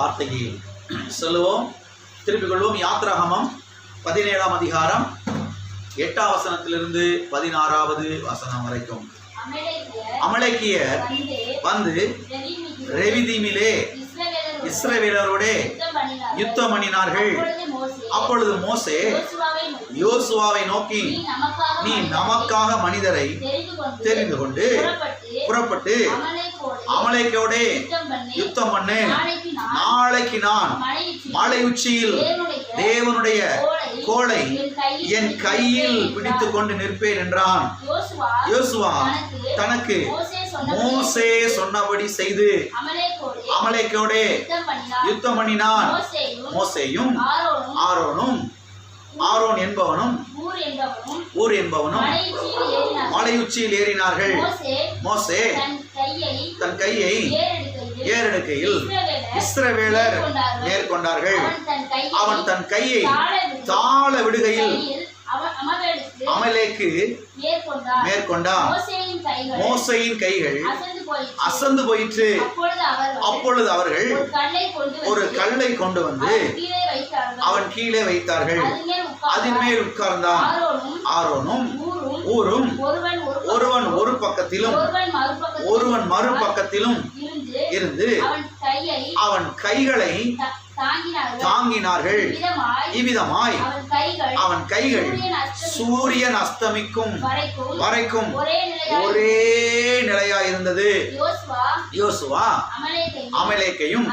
வார்த்தையை சொல்லுவோம். திருப்பிக் கொள்வோம். யாத்ராகமம் 17ஆம் அதிகாரம் 8ஆம் வசனத்திலிருந்து 16வது வசனம் வரைக்கும். அமலேக்கியர் வந்து ரெவிதீமிலே இஸ்ரவேலரோட யுத்தம் பண்ணினார்கள். அப்பொழுது மோசே யோசுவாவை நோக்கி, நீ நமக்காக மனிதரை தெரிந்து கொண்டு புறப்பட்டு அமலேக்கோட யுத்தம் பண்ணு. நாளைக்கு நான் மலை உச்சியில் தேவனுடைய கோலை என் கையில் பிடித்துக் கொண்டு நிற்பேன் என்றான். யோசுவா தனக்கு மோசே சொன்னபடி செய்து அமலேக்கோட யுத்தம் பண்ணினான். மோசேயும் ஆரோனும் ஆரோன் என்பவனும் ஊர் என்பவனும் மலை உச்சியில் ஏறினார்கள். மோசே தன் கையை ஏறெடுக்கையில் இஸ்ரவேலர் மேற்கொண்டார்கள். அவன் தன் கையை தாழ விடுகையில் அமலேக்கு மேற்கொண்டான். மோசேயின் கைகள் அசந்து போயிற்று. அப்பொழுது அவர்கள் ஒரு கல்லை கொண்டு வந்து அவன் கீழே வைத்தார்கள். அதன் மேல் உட்கார்ந்தான். ஆரோனும் ஊரும் ஒருவன் ஒரு பக்கத்திலும் ஒருவன் மறுபக்கத்திலும் இருந்து அவன் கைகளை தாங்கினார்கள். இவ்விதமாய் அவன் கைகள் சூரியன் அஸ்தமிக்கும் வரைக்கும் ஒரே நிலையாயிருந்தது. யோசுவா அமலேக்கையும்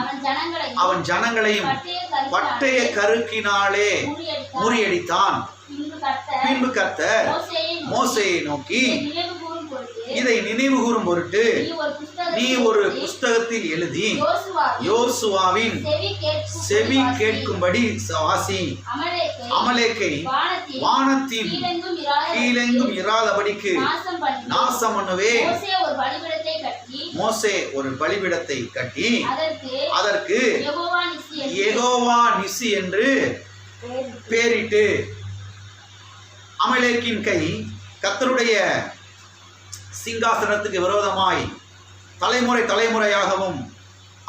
அவன் ஜனங்களையும் பட்டய கருக்கினாலே முறியடித்தான். பின்பு கர்த்தர் மோசேயை நோக்கி, இதை நினைவு கூறும் பொருட்டு நீ ஒரு புஸ்தகத்தில் எழுதி யோசுவாவின் செவி கேட்கும்படி வாசி. அமலேக்கை வானத்தின் கீழெங்கும் இராதபடிக்கு நாசம் பண்ணுவேன். மோசே ஒரு பலிபீடத்தை கட்டி அதற்கு யெகோவா நிசி என்று பேரிட்டு, அமலேக்கின் கை கர்த்தருடைய சிங்காசனத்துக்கு விரோதமாய் தலைமுறை தலைமுறையாகவும்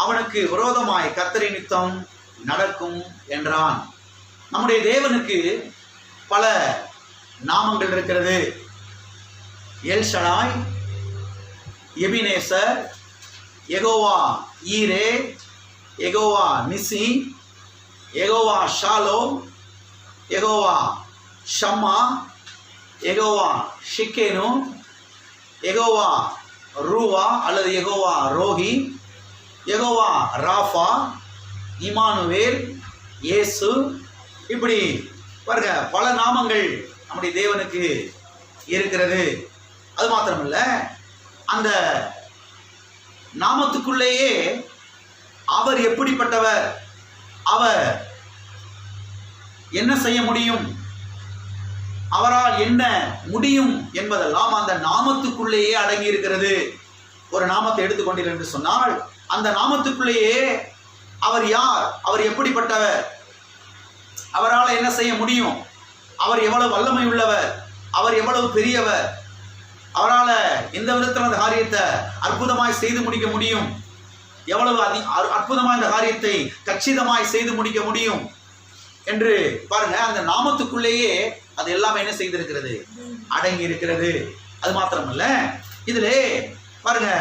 அவனுக்கு விரோதமாய் கர்த்தரின் யுத்தம் நடக்கும் என்றான். நம்முடைய தேவனுக்கு பல நாமங்கள் இருக்கிறது. எல் ஷடாய், எபினேசர், யெகோவா ஈரே, யெகோவா நிசி, யெகோவா ஷாலோம், யெகோவா ஷம்மா, யெகோவா ஷிக்கேனு, யெகோவா ரூவா அல்லது யெகோவா ரோஹி, யெகோவா ராஃபா, இமானுவேல், இயேசு, இப்படி பாருங்க பல நாமங்கள் நம்முடைய தேவனுக்கு இருக்கிறது. அது மாத்திரமல்ல, அந்த நாமத்துக்குள்ளேயே அவர் எப்படிப்பட்டவர், அவர் என்ன செய்ய முடியும், அவரால் என்ன முடியும் என்பதெல்லாம் அந்த நாமத்துக்குள்ளேயே அடங்கி இருக்கிறது. ஒரு நாமத்தை எடுத்துக்கொண்டீர்கள் என்று சொன்னால் அந்த நாமத்துக்குள்ளேயே அவர் யார், அவர் எப்படிப்பட்டவர், அவரால் என்ன செய்ய முடியும், அவர் எவ்வளவு வல்லமை உள்ளவர், அவர் எவ்வளவு பெரியவர், அவரால் எந்த விதத்தில் அந்த காரியத்தை அற்புதமாய் செய்து முடிக்க முடியும், எவ்வளவு அற்புதமாய் இந்த காரியத்தை கச்சிதமாய் செய்து முடிக்க முடியும் என்று பாருங்க. அந்த நாமத்துக்குள்ளேயே அது எல்லாமே என்ன செய்திருக்கிறது, அடங்கி இருக்கிறது. அது மாத்திரமல்ல, இதிலே பாருங்க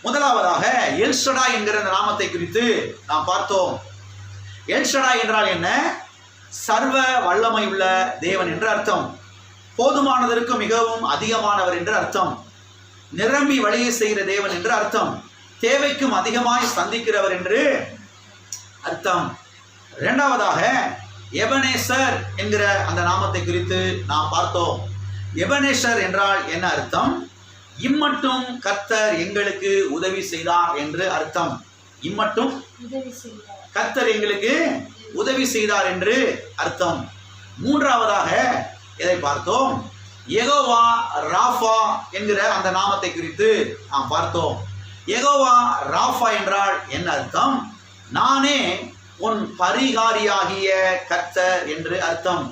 முதலாவதாக எல் ஷடாய் என்கிற அந்த நாமத்தை குறித்து நாம் பார்த்தோம். எல் ஷடாய் என்றால் என்ன? சர்வ வல்லமை உள்ள தேவன் என்று அர்த்தம். போதுமானதற்கு மிகவும் அதிகமானவர் என்று அர்த்தம். நிரம்பி வழியை செய்கிற தேவன் என்று அர்த்தம். தேவைக்கும் அதிகமாய் சந்திக்கிறவர் என்று அர்த்தம். இரண்டாவதாக எபனேசர் என்கிற அந்த நாமத்தை குறித்து நாம் பார்த்தோம். எபனேசர் என்றால் என்ன அர்த்தம்? இம்மட்டும் கர்த்தர் எங்களுக்கு உதவி செய்தார் என்று அர்த்தம். இம்மட்டும் கர்த்தர் எங்களுக்கு உதவி செய்தார் என்று அர்த்தம். மூன்றாவதாக எதை பார்த்தோம்? யெகோவா ராஃபா என்கிற அந்த நாமத்தை குறித்து நாம் பார்த்தோம். யெகோவா ராஃபா என்றால் என்ன அர்த்தம்? நானே உன் பரிகாரியாகிய கர்த்தர் என்று அர்த்தம்.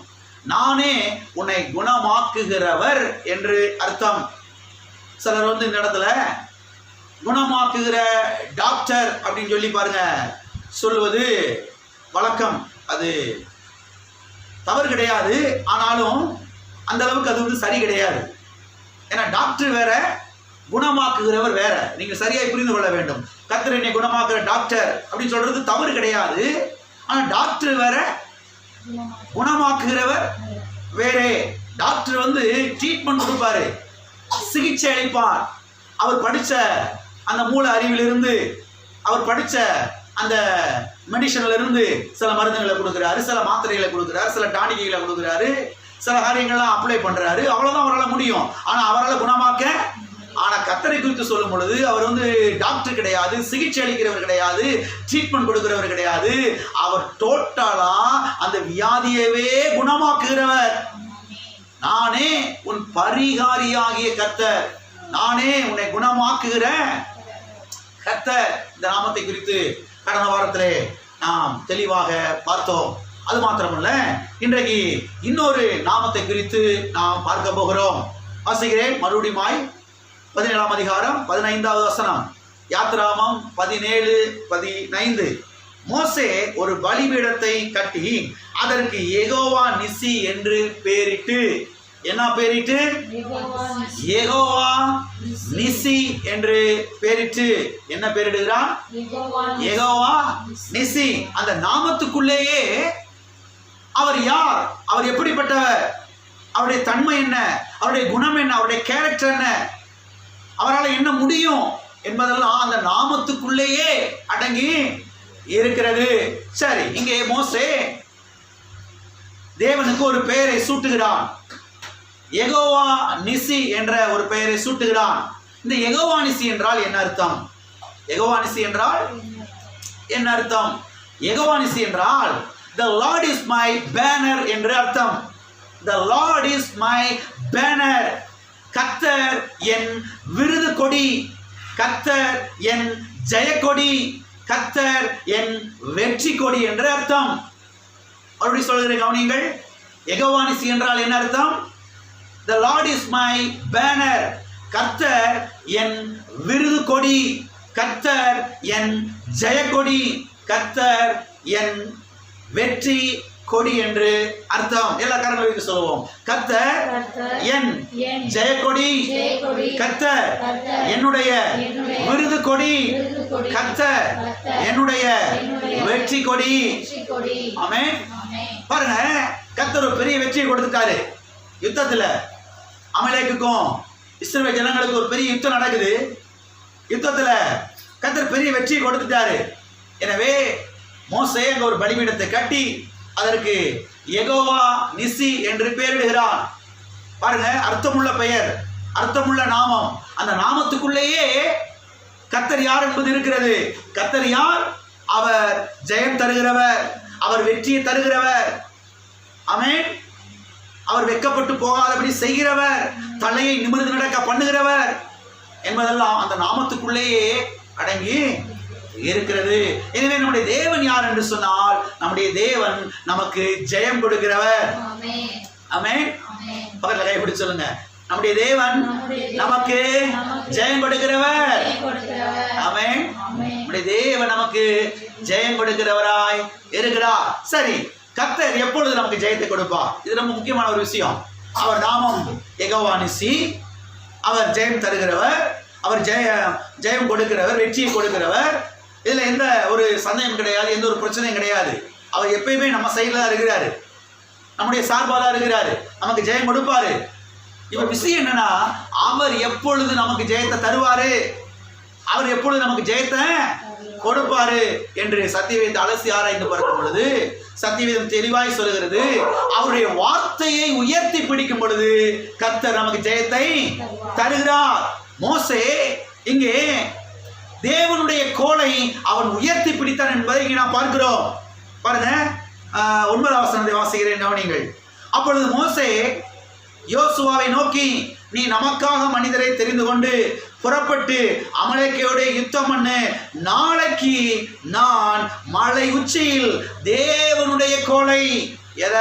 நானே உன்னை குணமாக்குகிறவர் என்று அர்த்தம். சிலர் இந்த இடத்துல குணமாக்குகிற டாக்டர் அப்படின்னு சொல்லி பாருங்க சொல்வது வழக்கம். அது தவறு கிடையாது, ஆனாலும் அந்த அளவுக்கு அது வந்து சரி கிடையாது. ஏன்னா டாக்டர் வேற, குணமாக்குகிறவர் வேற. நீங்க சரியாய் புரிந்து கொள்ள வேண்டும். கர்த்தர் என்னை குணமாக்குற டாக்டர் அப்படின்னு சொல்றது தவறு கிடையாது. ஆனா டாக்டர் வேற, குணமாக்குகிறவர் வேறே. டாக்டர் வந்து ட்ரீட்மெண்ட் கொடுப்பாரு, சிகிச்சை அளிப்பார். அவர் படித்த அந்த மூல அறிவிலிருந்து, அவர் படித்த அந்த மெடிசன்ல இருந்து சில மருந்துகளை கொடுக்குறாரு, சில மாத்திரைகளை கொடுக்குறாரு, சில டானிக்கைகளை கொடுக்குறாரு, சில காரியங்கள்லாம் அப்ளை பண்றாரு. அவ்வளவுதான் அவரால் முடியும். ஆனா அவரால் குணமாக்க. ஆனா கர்த்தரை குறித்து சொல்லும் பொழுது அவர் வந்து டாக்டர் கிடையாது, சிகிச்சை அளிக்கிறவர் கிடையாது, ட்ரீட்மெண்ட் கொடுக்கிறவர் கிடையாது. அவர் டோட்டலா அந்த வியாதியவே குணமாக்குகிறவர். நானே உன் பரிகாரியாகிய கர்த்தர், நானே உன்னை குணமாக்குகிற கர்த்தர். இந்த நாமத்தை குறித்து கடந்த வாரத்திலே நாம் தெளிவாக பார்த்தோம். அது மாத்திரமல்ல, இன்றைக்கு இன்னொரு நாமத்தை குறித்து நாம் பார்க்க போகிறோம். வாசிக்கிறேன் மறுபடியும் 17ஆம் அதிகாரம் 15வது வசனம். யாத்ராமம் 17:15. மோசே ஒரு பலிபீடத்தை கட்டி அதற்கு யெகோவா நிசி என்று பெயரிட்டு, என்ன பெயரிட்டு? யெகோவா நிசி என்று பெயரிட்டு. என்ன பெயரிடுகிறான்? யெகோவா நிசி. அந்த நாமத்துக்குள்ளேயே அவர் யார், அவர் எப்படிப்பட்டவர், அவருடைய தன்மை என்ன, அவருடைய குணம் என்ன, அவருடைய கேரக்டர் என்ன, அவரால் என்ன முடியும் என்பதெல்லாம் அந்த நாமத்துக்குள்ளேயே அடங்கி இருக்கிறது. சரி, இங்கே மோசே தேவனுக்கு ஒரு பெயரை சூட்டுகிறான். யெகோவா நிசி என்ற ஒரு பெயரை சூட்டுகிறான். இந்த யெகோவா நிசி என்றால் என்ன அர்த்தம்? யெகோவா நிசி என்றால் என்ன அர்த்தம்? யெகோவா நிசி என்றால் the Lord is my banner என்று அர்த்தம். the Lord is my banner. கர்த்தர் என் விருது கொடி, கர்த்தர் என் ஜெயக்கொடி, கர்த்தர் என் வெற்றி கொடி என்று அர்த்தம். மறுபடியும் சொல்கிறேன், கவனியுங்கள். யெகோவா நிசி என்றால் என்ன அர்த்தம்? the Lord is my banner. கர்த்தர் என் விருது கொடி, கர்த்தர் என் ஜெயக்கொடி, கர்த்தர் என் வெற்றி கொடி என்று அர்த்தம். எல்லா காரணங்களும் சொல்லுவோம். கர்த்தர் என் ஜெயக்கொடி, கர்த்தர் என்னுடைய விருது கொடி, கர்த்தர் என்னுடைய வெற்றி கொடி. ஆமென். பாருங்க, கர்த்தர் ஒரு பெரிய வெற்றியை கொடுத்துட்டாரு. யுத்தத்துல அமலேக்குக்கும் இஸ்ரவேல் ஜனங்களுக்கு ஒரு பெரிய யுத்தம் நடக்குது. யுத்தத்துல கர்த்தர் பெரிய வெற்றியை கொடுத்துட்டாரு. எனவே மோசே அங்க ஒரு பலிபீடத்தை கட்டி அதற்கு யெகோவா நிசி என்று பெயரிடுகிறான். பாருங்க, அர்த்தமுள்ள பெயர், அர்த்தமுள்ள நாமம். அந்த நாமத்துக்குள்ளேயே கர்த்தர் யார் என்பது இருக்கிறது. கர்த்தர் யார்? அவர் ஜெயம் தருகிறவர், அவர் வெற்றியை தருகிறவர். ஆமென். அவர் வெட்கப்பட்டு போகாதபடி செய்கிறவர், தலையை நிமிர்ந்து நடக்க பண்ணுகிறவர் என்பதெல்லாம் அந்த நாமத்துக்குள்ளேயே அடங்கி இருக்கிறது. எனவே நம்முடைய தேவன் யார் என்று சொன்னால், நம்முடைய தேவன் நமக்கு ஜெயம் கொடுக்கிறவர். ஆமென். பக்கத்துல கை பிடிச்சு சொல்லுங்க, நம்முடைய தேவன் நமக்கு ஜெயம் கொடுக்கிறவர். ஆமென். நம்முடைய தேவன் நமக்கு ஜெயம் கொடுக்கிறவராய் இருக்கிறார். சரி, கர்த்தர் எப்பொழுது நமக்கு ஜெயத்தை கொடுப்பார்? இது ரொம்ப முக்கியமான ஒரு விஷயம். அவர் நாமம் யெகோவா நிசி, அவர் ஜெயம் தருகிறவர், அவர் ஜெயம் கொடுக்கிறவர், வெற்றியை கொடுக்கிறவர். இதுல எந்த ஒரு சந்தேகம் கிடையாது, எந்த ஒரு பிரச்சனையும் கிடையாது. அவர் எப்பயுமே நம்ம சைடில் தான் இருக்கிறாரு, நம்முடைய சார்பாக தான் இருக்கிறாரு, நமக்கு ஜெயம் கொடுப்பாரு. இப்ப விஷயம் என்னன்னா, அவர் எப்பொழுது நமக்கு ஜெயத்தை தருவாரு, அவர் எப்பொழுது நமக்கு ஜெயத்தை கொடுப்பாரு என்று சத்தியவேதத்தை அலசி ஆராய்ந்து பார்க்கும் பொழுது சத்தியவேதம் தெளிவாய் சொல்லுகிறது, அவருடைய வார்த்தையை உயர்த்தி பிடிக்கும் பொழுது கர்த்தர் நமக்கு ஜெயத்தை தருகிறார். மோசே இங்கே தேவனுடைய கோலை அவன் உயர்த்தி பிடித்தான் என்பதை இங்கே நாம் பார்க்கிறோம். பாருங்க, 9ஆம் வசனத்தை வாசிக்கிறேன், கவனியுங்கள். அப்பொழுது மோசே யோசுவாவை நோக்கி, நீ நமக்காக மனிதரை தெரிந்து கொண்டு புறப்பட்டு அமலேக்கையோட யுத்தம் பண்ணு. நாளைக்கு நான் மலை உச்சியில் தேவனுடைய கோலை, எதங்க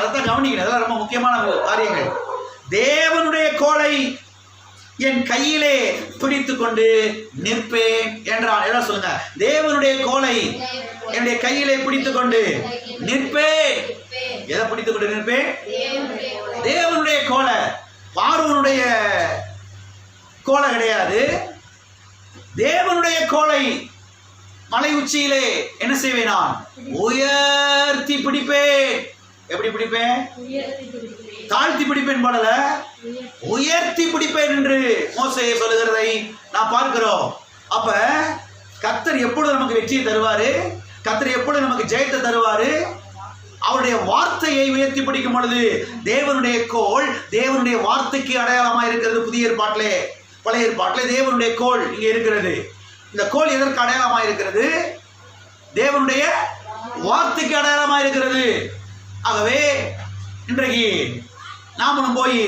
அதான் கவனிக்கணும். அதெல்லாம் ரொம்ப முக்கியமான காரியங்கள். தேவனுடைய கோலை என் கையிலே பிடித்து கொண்டு நிற்பேன் என்றான். எல்லாம் சொல்லுங்க, தேவனுடைய கோலை என்னுடைய கையிலே பிடித்து கொண்டு நிற்பேன். எதை பிடித்து கொண்டு நிற்பேன்? தேவனுடைய கோலை. பார்வோனுடைய கோலை கிடையாது, தேவனுடைய கோலை. மலை உச்சியிலே என்ன செய்வேன்? நான் உயர்த்தி பிடிப்பேன். எப்படி பிடிப்பேன்? தாழ்த்தி பிடிப்பேன் போல, உயர்த்தி பிடிப்பேன் என்று மோசே சொல்லுகிறதை நாம் பார்க்கிறோம். அப்ப கர்த்தர் எப்பொழுது நமக்கு வெற்றியை தருவாரு? கர்த்தர் எப்பொழுது நமக்கு ஜெயத்தை தருவாரு? அவருடைய வார்த்தையை உயர்த்தி பிடிக்கும் பொழுது. தேவனுடைய கோல் தேவனுடைய வார்த்தைக்கு அடையாளமாக இருக்கிறது. புதிய ஏற்பாட்டிலே, பழைய ஏற்பாட்டிலே தேவனுடைய கோல் இங்கே இருக்கிறது. இந்த கோல் எதற்கு அடையாளமாக இருக்கிறது? தேவனுடைய வார்த்தைக்கு அடையாளமாக இருக்கிறது. ஆகவே இன்றைக்கு நாமளும் போய்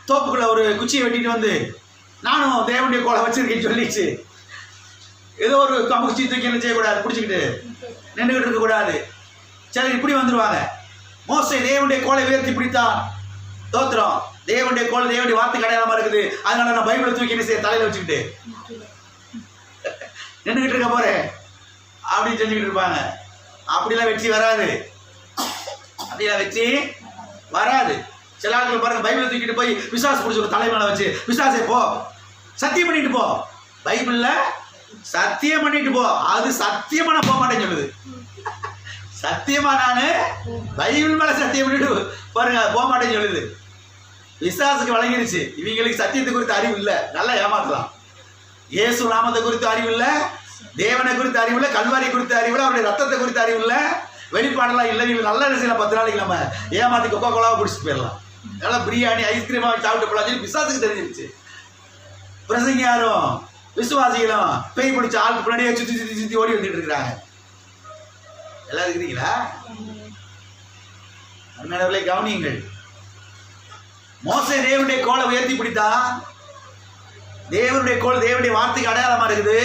தோப்புக்குள்ள ஒரு குச்சியை வெட்டிட்டு வந்து நானும் தேவனுடைய கோலை வச்சிருக்கேன்னு சொல்லிச்சு ஏதோ ஒரு குச்சி தூக்கி என்ன செய்யக்கூடாது, பிடிச்சிக்கிட்டு நின்றுகிட்டு இருக்கக்கூடாது. சரி, இப்படி வந்துடுவாங்க. மோசே தேவனுடைய கோலை உயர்த்தி பிடித்தான். தோத்திரம், தேவனுடைய கோல் தேவனுடைய வார்த்தைக்கு அடையாளமா இருக்குது. அதனால நான் பைபிளை தூக்கி என்ன செய்ய தலையில வச்சுக்கிட்டு நின்றுகிட்டு இருக்க போறேன் அப்படின்னு செஞ்சுக்கிட்டு இருப்பாங்க. அப்படிலாம் வெற்றி வராது, அப்படிலாம் வெற்றி வராது. சில ஆட்கள் பாருங்க, பைபிளை தூக்கிட்டு போய் விசுவாசம் பிடிச்சி தலை மேல வச்சு விசுவாசே போ, சத்தியம் பண்ணிட்டு போ, பைபிள்ல சத்தியம் பண்ணிட்டு போ. அது சத்தியமா நான் போக மாட்டேன்னு சொல்லுது. சத்தியமா நானு பைபிள் மேல சத்தியம் பண்ணிட்டு பாருங்க போக மாட்டேன்னு சொல்லுது. விசுவாசுக்கு வழங்கிருச்சு. இவங்களுக்கு சத்தியத்தை குறித்து அறிவு இல்லை, நல்லா ஏமாத்தலாம். இயேசு நாமத்தை குறித்து அறிவு இல்லை, தேவனை குறித்து அறிவு இல்லை, கல்வாரி குறித்து அறிவு இல்லை, அவருடைய ரத்தத்தை குறித்து அறிவு இல்லை, வெளிப்பாடெல்லாம் இல்லை. நல்ல செய்யலாம். 10 நாளைக்கு நம்ம ஏமாத்தி கொக்கா கோலாவை குடிச்சிட்டு போயிடலாம். நல்லா பிரியாணி ஐஸ்கிரீமா சாப்பிட்டு போலாம் சொல்லி விசுவாசுக்கு தெரிஞ்சிருச்சு. பிரசங்க யாரும் விசுவாசிகளும் பேய் பிடிச்ச ஆளுக்கு பின்னாடியே சுத்தி சுத்தி சுத்தி ஓடி வந்துட்டு இருக்கிறாங்க. எல்லாம் இருக்கிறீங்களா? அன்பானவர்களே கவனியுங்கள். மோசே தேவனுடைய கோலை உயர்த்தி பிடித்தா. தேவனுடைய கோல் தேவனுடைய வார்த்தைக்கு அடையாளமா இருக்குது.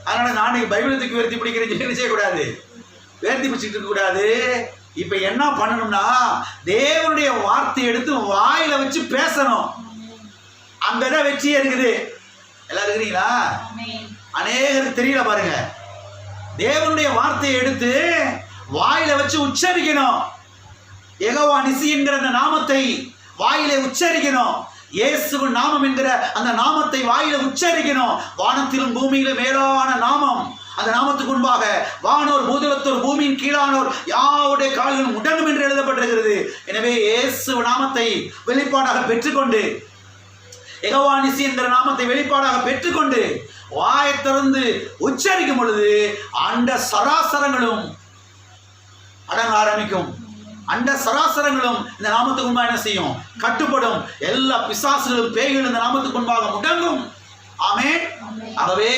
அதனால நான் பைபிளை தூக்கி உயர்த்தி பிடிக்கிறேன் செய்யக்கூடாது, உயர்த்தி பிடிச்சிட்டு இருக்க கூடாது. இப்ப என்ன பண்ணணும்னா தேவனுடைய வார்த்தை எடுத்து வாயில வச்சு பேசணும். அங்கதான் வெற்றியே இருக்குது. எல்லாரும் இருக்கிறீங்களா? அநேகருக்கு தெரியல பாருங்க. தேவனுடைய வார்த்தையை எடுத்து வாயில வச்சு உச்சரிக்கணும். யெகோவா நிசி என்கிற அந்த நாமத்தை வாயில உச்சரிக்கணும். இயேசுவின் நாமம் என்கிற அந்த நாமத்தை வாயில உச்சரிக்கணும். வானத்திலும் பூமியிலும் மேலான நாமம். அந்த நாமத்துக்கு முன்பாக வானோர் பூதலத்தோர் பூமியின் கீழானோர் யாருடைய கால்களும் முடங்கும் என்று எழுதப்பட்டிருக்கிறது. எனவே இயேசு நாமத்தை வெளிப்பாடாக பெற்றுக்கொண்டு, யெகோவா நிசி என்கிற நாமத்தை வெளிப்பாடாக பெற்றுக்கொண்டு வாயை திறந்து உச்சரிக்கும் பொழுது அண்ட சராசரங்களும் அடங்க ஆரம்பிக்கும். அண்ட சராசரங்களும் இந்த நாமத்துக்கு முன்பாக என்ன செய்யும்? கட்டுப்படும். எல்லா பிசாசுகளும் பேய்களும் இந்த நாமத்துக்கு முன்பாக முடங்கும். ஆமென். ஆகவே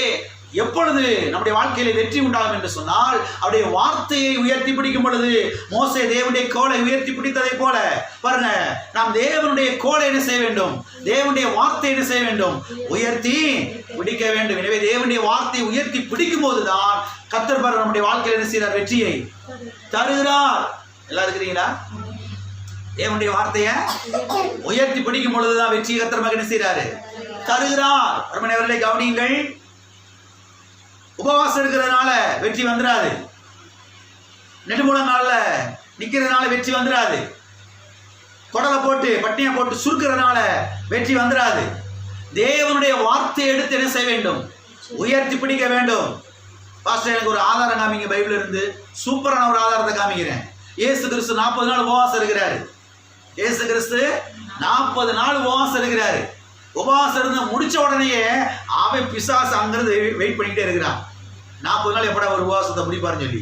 எப்பொழுது நம்முடைய வாழ்க்கையில வெற்றி உண்டாகும் என்று சொன்னால் அவருடைய வார்த்தையை உயர்த்தி பிடிக்கும் பொழுது. மோசே தேவனுடைய கோலை உயர்த்தி பிடித்ததை போல பாருங்க, நாம் தேவனுடைய கோலை என்ன செய்ய வேண்டும்? தேவனுடைய வார்த்தை என்ன செய்ய வேண்டும்? உயர்த்தி பிடிக்க வேண்டும். எனவே தேவனுடைய வார்த்தையை உயர்த்தி பிடிக்கும் போதுதான் கர்த்தர் பாருங்க நம்முடைய வாழ்க்கையில் என்ன செய்கிறார்? வெற்றியை தருகிறார். எல்லாம் இருக்கிறீங்களா? தேவனுடைய வார்த்தையை உயர்த்தி பிடிக்கும் பொழுதுதான் வெற்றியை கர்த்தர் மகன் என்ன செய்கிறாரு? தருகிறார். அவர்களை கவனியுங்கள். உபவாசம் இருக்கிறதுனால வெற்றி வந்துடாது. நெடுமுழங்கால நிக்கிறதுனால வெற்றி வந்துடாது. குடலை போட்டு பட்டினியை போட்டு சுருக்கிறதுனால வெற்றி வந்துடாது. தேவனுடைய வார்த்தையை எடுத்து என்ன செய்ய வேண்டும்? உயர்த்தி பிடிக்க வேண்டும். பாஸ்டர் எனக்கு ஒரு ஆதாரம் காமிங்க பைபிள் இருந்து. சூப்பரான ஒரு ஆதாரத்தை காமிக்கிறேன். இயேசு கிறிஸ்து 40 நாள் உபவாசம் இருக்கிறாரு. இயேசு கிறிஸ்து 40 நாள் உபவாசம் இருக்கிறாரு. உபவாசம் இருந்து முடிச்ச உடனேயே அவன் பிசாசு அங்கிருந்து வெயிட் பண்ணிக்கிட்டே இருக்கிறான். 40 நாள் எப்படா ஒரு உபவாசத்தை முடிப்பாருன்னு சொல்லி.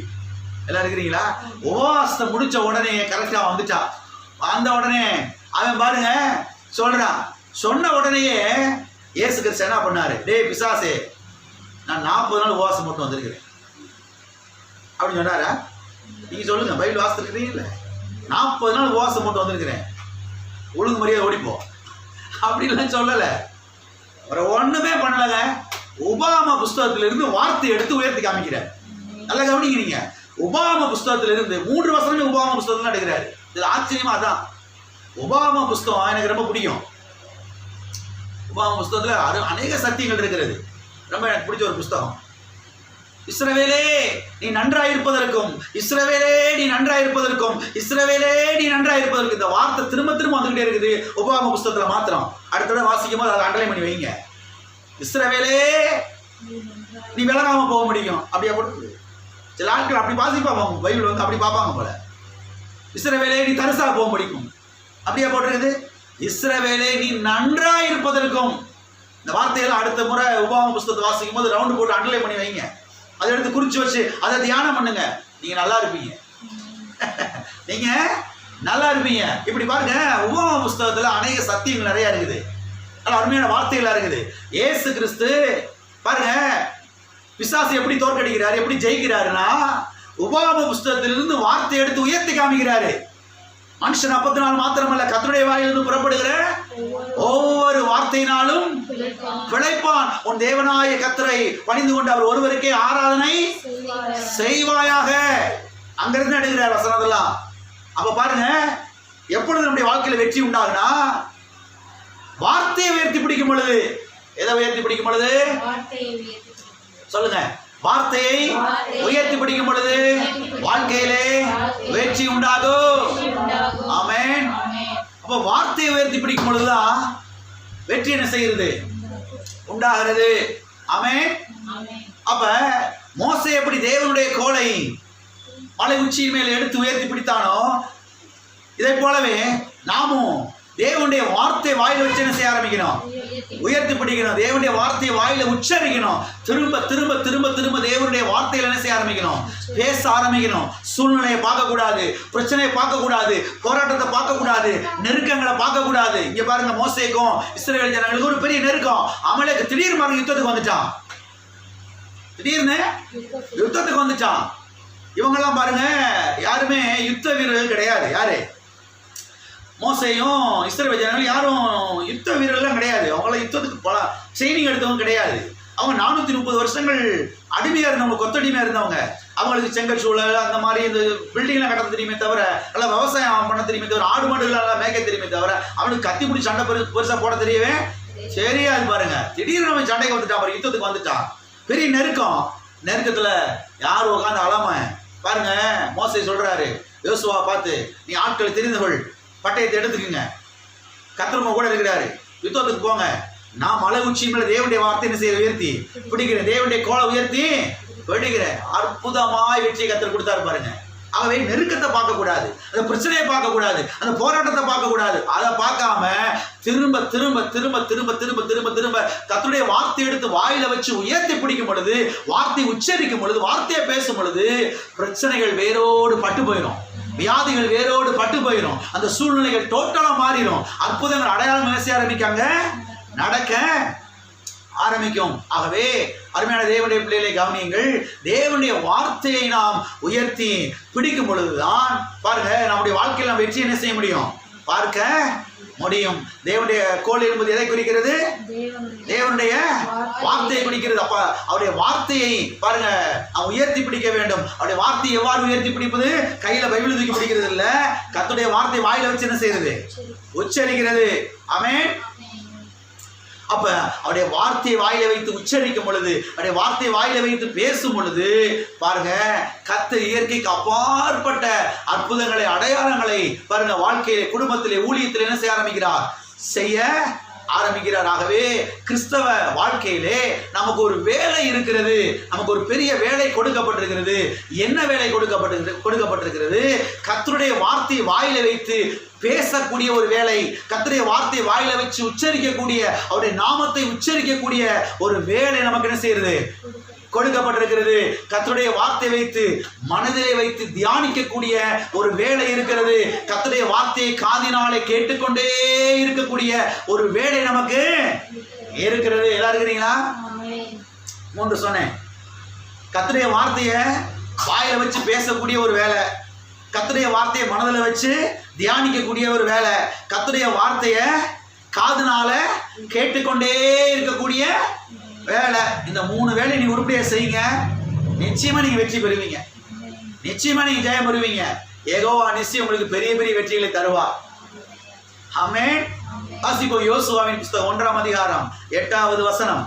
எல்லாம் இருக்கிறீங்களா? உபவாசத்தை முடிச்ச உடனே கரெக்டா வந்துட்டா. வந்த உடனே அவன் பாருங்க சொல்றான். சொன்ன உடனேயே இயேசு கிறிஸ்து என்ன பண்ணாரு? டேய் பிசாசே, நான் 40 நாள் உபவாசம் மட்டும் வந்திருக்கிறேன் அப்படின்னு சொன்னாரா? நீங்க சொல்லுங்க, பைபிள் வாசித்துருக்கிறீங்கல்ல? 40 நாள் உபவாசம் மட்டும் வந்திருக்கிறேன், ஒழுங்கு மரியாதை ஓடிப்போம் அப்படின்லாம் சொல்லல. ஒரு ஒண்ணுமே பண்ணலங்க. உபாகம புஸ்தகத்திலிருந்து வார்த்தை எடுத்து உயர்த்தி காமிக்கிறார். நல்லா கவனிக்கிறீங்க. உபாகம புஸ்தகத்திலிருந்து 3 வசனமே உபாகம புஸ்தகத்துல எடுக்கிறாரு. இது ஆச்சரியமா தான். உபாகம புஸ்தகம் எனக்கு ரொம்ப பிடிக்கும். உபாகம புஸ்தகத்தில் அநேக சத்தியங்கள் இருக்கிறது. ரொம்ப எனக்கு பிடிச்ச ஒரு புஸ்தகம். இஸ்ரவேலே நீ நன்றாயிருப்பதற்கும், இஸ்ரவேலே நீ நன்றாயிருப்பதற்கும், இஸ்ரவேலே நீ நன்றாயிருப்பதற்கு, இந்த வார்த்தை திரும்ப திரும்ப வந்துகிட்டே இருக்குது உபாகம புஸ்தகத்தில் மாத்திரம். அடுத்த வாசிக்கும் போது அதை அண்டர்லைன் பண்ணி வைங்க. இஸ்ரவேலே நீ விளங்காம போக முடியும் அப்படியே போட்டு சில ஆட்கள் அப்படி வாசிப்பாங்க, பைபிள் வந்து அப்படி பார்ப்பாங்க போல. இஸ்ரவேலே நீ தரிசா போக முடியும் அப்படியே போட்டிருக்குது. இஸ்ரவேலே நீ நன்றாக இருப்பதற்கும், இந்த வார்த்தையெல்லாம் அடுத்த முறை உபாகம புஸ்தகத்தை வாசிக்கும் போது ரவுண்டு போட்டு அண்டர்லைன் பண்ணி வைங்க. அதை எடுத்து குறிச்சு வச்சு அதை தியானம் பண்ணுங்க. நீங்க நல்லா இருப்பீங்க. நீங்க நல்லா இருப்பீங்க. இப்படி பாருங்க, உபாகம புஸ்தகத்துல அநேக சத்தியங்கள் நிறைய இருக்குது. நல்ல அருமையான வார்த்தைகளா இருக்குது. இயேசு கிறிஸ்து பாருங்க பிசாசு எப்படி தோற்கடிக்கிறாரு, எப்படி ஜெயிக்கிறாருன்னா உபாகம புஸ்தகத்திலிருந்து வார்த்தை எடுத்து உயர்த்தி காமிக்கிறாரு. மனுஷன் அப்பத்தினால் மாத்திரமல்ல, கர்த்தருடைய வாயிலிருந்து புறப்படுகிற ஒவ்வொரு வார்த்தையினாலும் பிழைப்பான். உன் தேவனாய கர்த்தரை பணிந்து கொண்டு அவர் ஒருவருக்கே ஆராதனை செய்வாயாக. அங்கிருந்து எடுக்கிறார் வசனதெல்லாம். அப்ப பாருங்க, எப்பொழுது நம்முடைய வாழ்க்கையில வெற்றி உண்டாகுனா வார்த்தையை உயர்த்தி பிடிக்கும் பொழுது. எதை உயர்த்தி பிடிக்கும் பொழுது சொல்லுங்க. வார்த்தையை உயர்த்தி பிடிக்கும் பொழுது வாழ்க்கையிலே வெற்றி உண்டாகும். ஆமென். அப்ப வார்த்தையை உயர்த்தி பிடிக்கும் பொழுதுதான் வெற்றி என்ன செய்கிறது, உண்டாகிறது. ஆமென். அப்ப மோசே எப்படி தேவனுடைய கோலை மலை உச்சியின் மேல் எடுத்து உயர்த்தி பிடித்தானோ, இதை போலவே நாமும் தேவனுடைய வார்த்தை வாயில வச்சு என்ன செய்ய ஆரம்பிக்கணும், உயர்த்தி பிடிக்கணும். தேவனுடைய வார்த்தையை வாயில உச்சரிக்கணும். திரும்ப திரும்ப திரும்ப திரும்ப தேவனுடைய வார்த்தையில என்ன செய்ய ஆரம்பிக்கணும், பேச ஆரம்பிக்கணும். சூழ்நிலையை பார்க்க கூடாது, பிரச்சனையை பார்க்க கூடாது, போராட்டத்தை பார்க்க கூடாது, நெருக்கங்களை பார்க்க கூடாது. இங்க பாருங்க, மோசேக்கும் இஸ்ரவேல் ஜனங்களுக்கு ஒரு பெரிய நெருக்கம். அமலேக்கு திடீர்னு பாருங்க யுத்தத்துக்கு வந்துட்டான். திடீர்னு யுத்தத்துக்கு வந்துட்டான். இவங்கெல்லாம் பாருங்க யாருமே யுத்த வீரர்கள் கிடையாது. யாரு? மோசேயும் இஸ்ரவேல் ஜனங்களும் யாரும் யுத்த வீரர்கள்லாம் கிடையாது. அவங்களாம் யுத்தத்துக்கு பல ட்ரைனிங் எடுத்தவங்க கிடையாது. அவங்க 430 வருஷங்கள் அடிமையாக இருந்தவங்க, கொத்தடிமையாக இருந்தவங்க. அவங்களுக்கு செங்கல் சூழல் அந்த மாதிரி இந்த பில்டிங்லாம் கட்ட தெரியுமே தவிர, நல்லா விவசாயம் பண்ண தெரியுமே தவிர, ஆடு மாடுகள்லாம் மேய்க்க தெரியுமே தவிர, அவனுக்கு கத்தி பிடி சண்டை பெருசாக போட தெரியவே சரியாது. பாருங்க, திடீர்னு அவன் சண்டைக்கு வந்துட்டான், அப்புறம் யுத்தத்துக்கு வந்துட்டான். பெரிய நெருக்கம். நெருக்கத்தில் யார் உட்காந்து அழாம பாருங்க. மோசே சொல்றாரு யோசுவா பார்த்து, நீ ஆட்களை தெரிந்தவள், பட்டயத்தை எடுத்துக்கங்க, கர்த்தர் கூட இருக்கிறாரு, யுத்தத்துக்கு போங்க. நான் மலை உச்சியின் மேல தேவனுடைய வார்த்தை என்ன செய்ய உயர்த்தி பிடிக்கிறேன், தேவனுடைய கோலை உயர்த்தி பிடிக்கிறேன். அற்புதமாய் வெற்றியை கர்த்தர் கொடுத்தாரு பாருங்க. ஆகவே நெருக்கத்தை பார்க்க கூடாது, அந்த பிரச்சனையை பார்க்க கூடாது, அந்த போராட்டத்தை பார்க்க கூடாது. அதை பார்க்காம திரும்ப திரும்ப திரும்ப திரும்ப திரும்ப திரும்ப திரும்ப கர்த்தருடைய வார்த்தை எடுத்து வாயில வச்சு உயர்த்தி பிடிக்கும் பொழுது, வார்த்தை உச்சரிக்கும் பொழுது, வார்த்தையை பேசும் பொழுது பிரச்சனைகள் வேரோடு பட்டு போயிடும், வியாதிகள் வேரோடு பட்டு போயிடும், அந்த சூழ்நிலைகள் டோட்டலா மாறிடும். அற்புதங்கள் அடையாளம் நினைச்ச ஆரம்பிக்காங்க, நடக்க ஆரம்பிக்கும். ஆகவே அருமையான தேவனுடைய பிள்ளைகளை கவனியுங்கள். தேவனுடைய வார்த்தையை நாம் உயர்த்தி பிடிக்கும் பொழுதுதான் பாருங்க நம்முடைய வாழ்க்கையில் நாம் வெற்றி என்ன செய்ய முடியும், பார்க்க முடியும். தேவனுடைய கோல் என்பது எதை குறிக்கிறது? தேவனுடைய வார்த்தையை குறிக்கிறது. அப்ப அவருடைய வார்த்தையை பாருங்க அவன் உயர்த்தி பிடிக்க வேண்டும். அவருடைய வார்த்தையை எவ்வாறு உயர்த்தி பிடிப்பது? கையில பைபிள் தூக்கி பிடிக்கிறது இல்ல, கர்த்தருடைய வார்த்தை வாயில வச்சு என்ன செய்யறது, உச்சரிக்கிறது. ஆமென். அப்ப அவருடைய வார்த்தையை வாயில வைத்து உச்சரிக்கும் பொழுது, அவருடைய வார்த்தையை வாயில வைத்து பேசும் பொழுது பாருங்க கர்த்தர் இயற்கைக்கு அப்பாற்பட்ட அற்புதங்களை, அடையாளங்களை பாருங்க வாழ்க்கையிலே, குடும்பத்திலே, ஊழியத்திலே என்ன செய்ய ஆரம்பிக்கிறார், செய்ய ஆரம்பிக்கிறார். ஆகவே கிறிஸ்தவ வாழ்க்கையிலே நமக்கு ஒரு வேலை இருக்கிறது, நமக்கு ஒரு பெரிய வேலை கொடுக்கப்பட்டிருக்கிறது. என்ன வேலை கொடுக்கப்பட்டிருக்கிறது? கர்த்தருடைய வார்த்தையை வாயில வைத்து பேசக்கூடிய ஒரு வேலை, கர்த்தருடைய வார்த்தையை வாயில வச்சு உச்சரிக்கக்கூடிய, அவருடைய நாமத்தை உச்சரிக்கக்கூடிய ஒரு வேலை நமக்கு என்ன செய்யறது, கொடுக்கப்பட்டிருக்கிறது. கர்த்தருடைய வார்த்தை வைத்து மனதிலே வைத்து தியானிக்கக்கூடிய ஒரு வேலை இருக்கிறது. கர்த்தருடைய வார்த்தையை காதினாலே கேட்டுக்கொண்டே இருக்கக்கூடிய ஒரு வேலை நமக்கு இருக்கிறது. எல்லாரும் இருக்கிறீங்களா? 3 சொன்னேன். கர்த்தருடைய வார்த்தையை வாயில வச்சு பேசக்கூடிய ஒரு வேலை, கர்த்தருடைய வார்த்தையை மனதில் வச்சு தியானிக்கக்கூடிய ஒரு வேலை, கர்த்தருடைய வார்த்தையை காதுனால கேட்டுக்கொண்டே இருக்கக்கூடிய வேலை. இந்த 3 வேலை நீ உருப்படியா செய்யுங்க, நிச்சயமா நீங்க வெற்றி பெறுவீங்க, நிச்சயமா நீங்க ஜெயம் பெறுவீங்க. யெகோவா நிச்சயம் உங்களுக்கு பெரிய பெரிய வெற்றிகளை தருவார். ஆமென். வாசிப்போம் யோசுவாவின் புத்தகம் 1ஆம் அதிகாரம் 8வது வசனம்.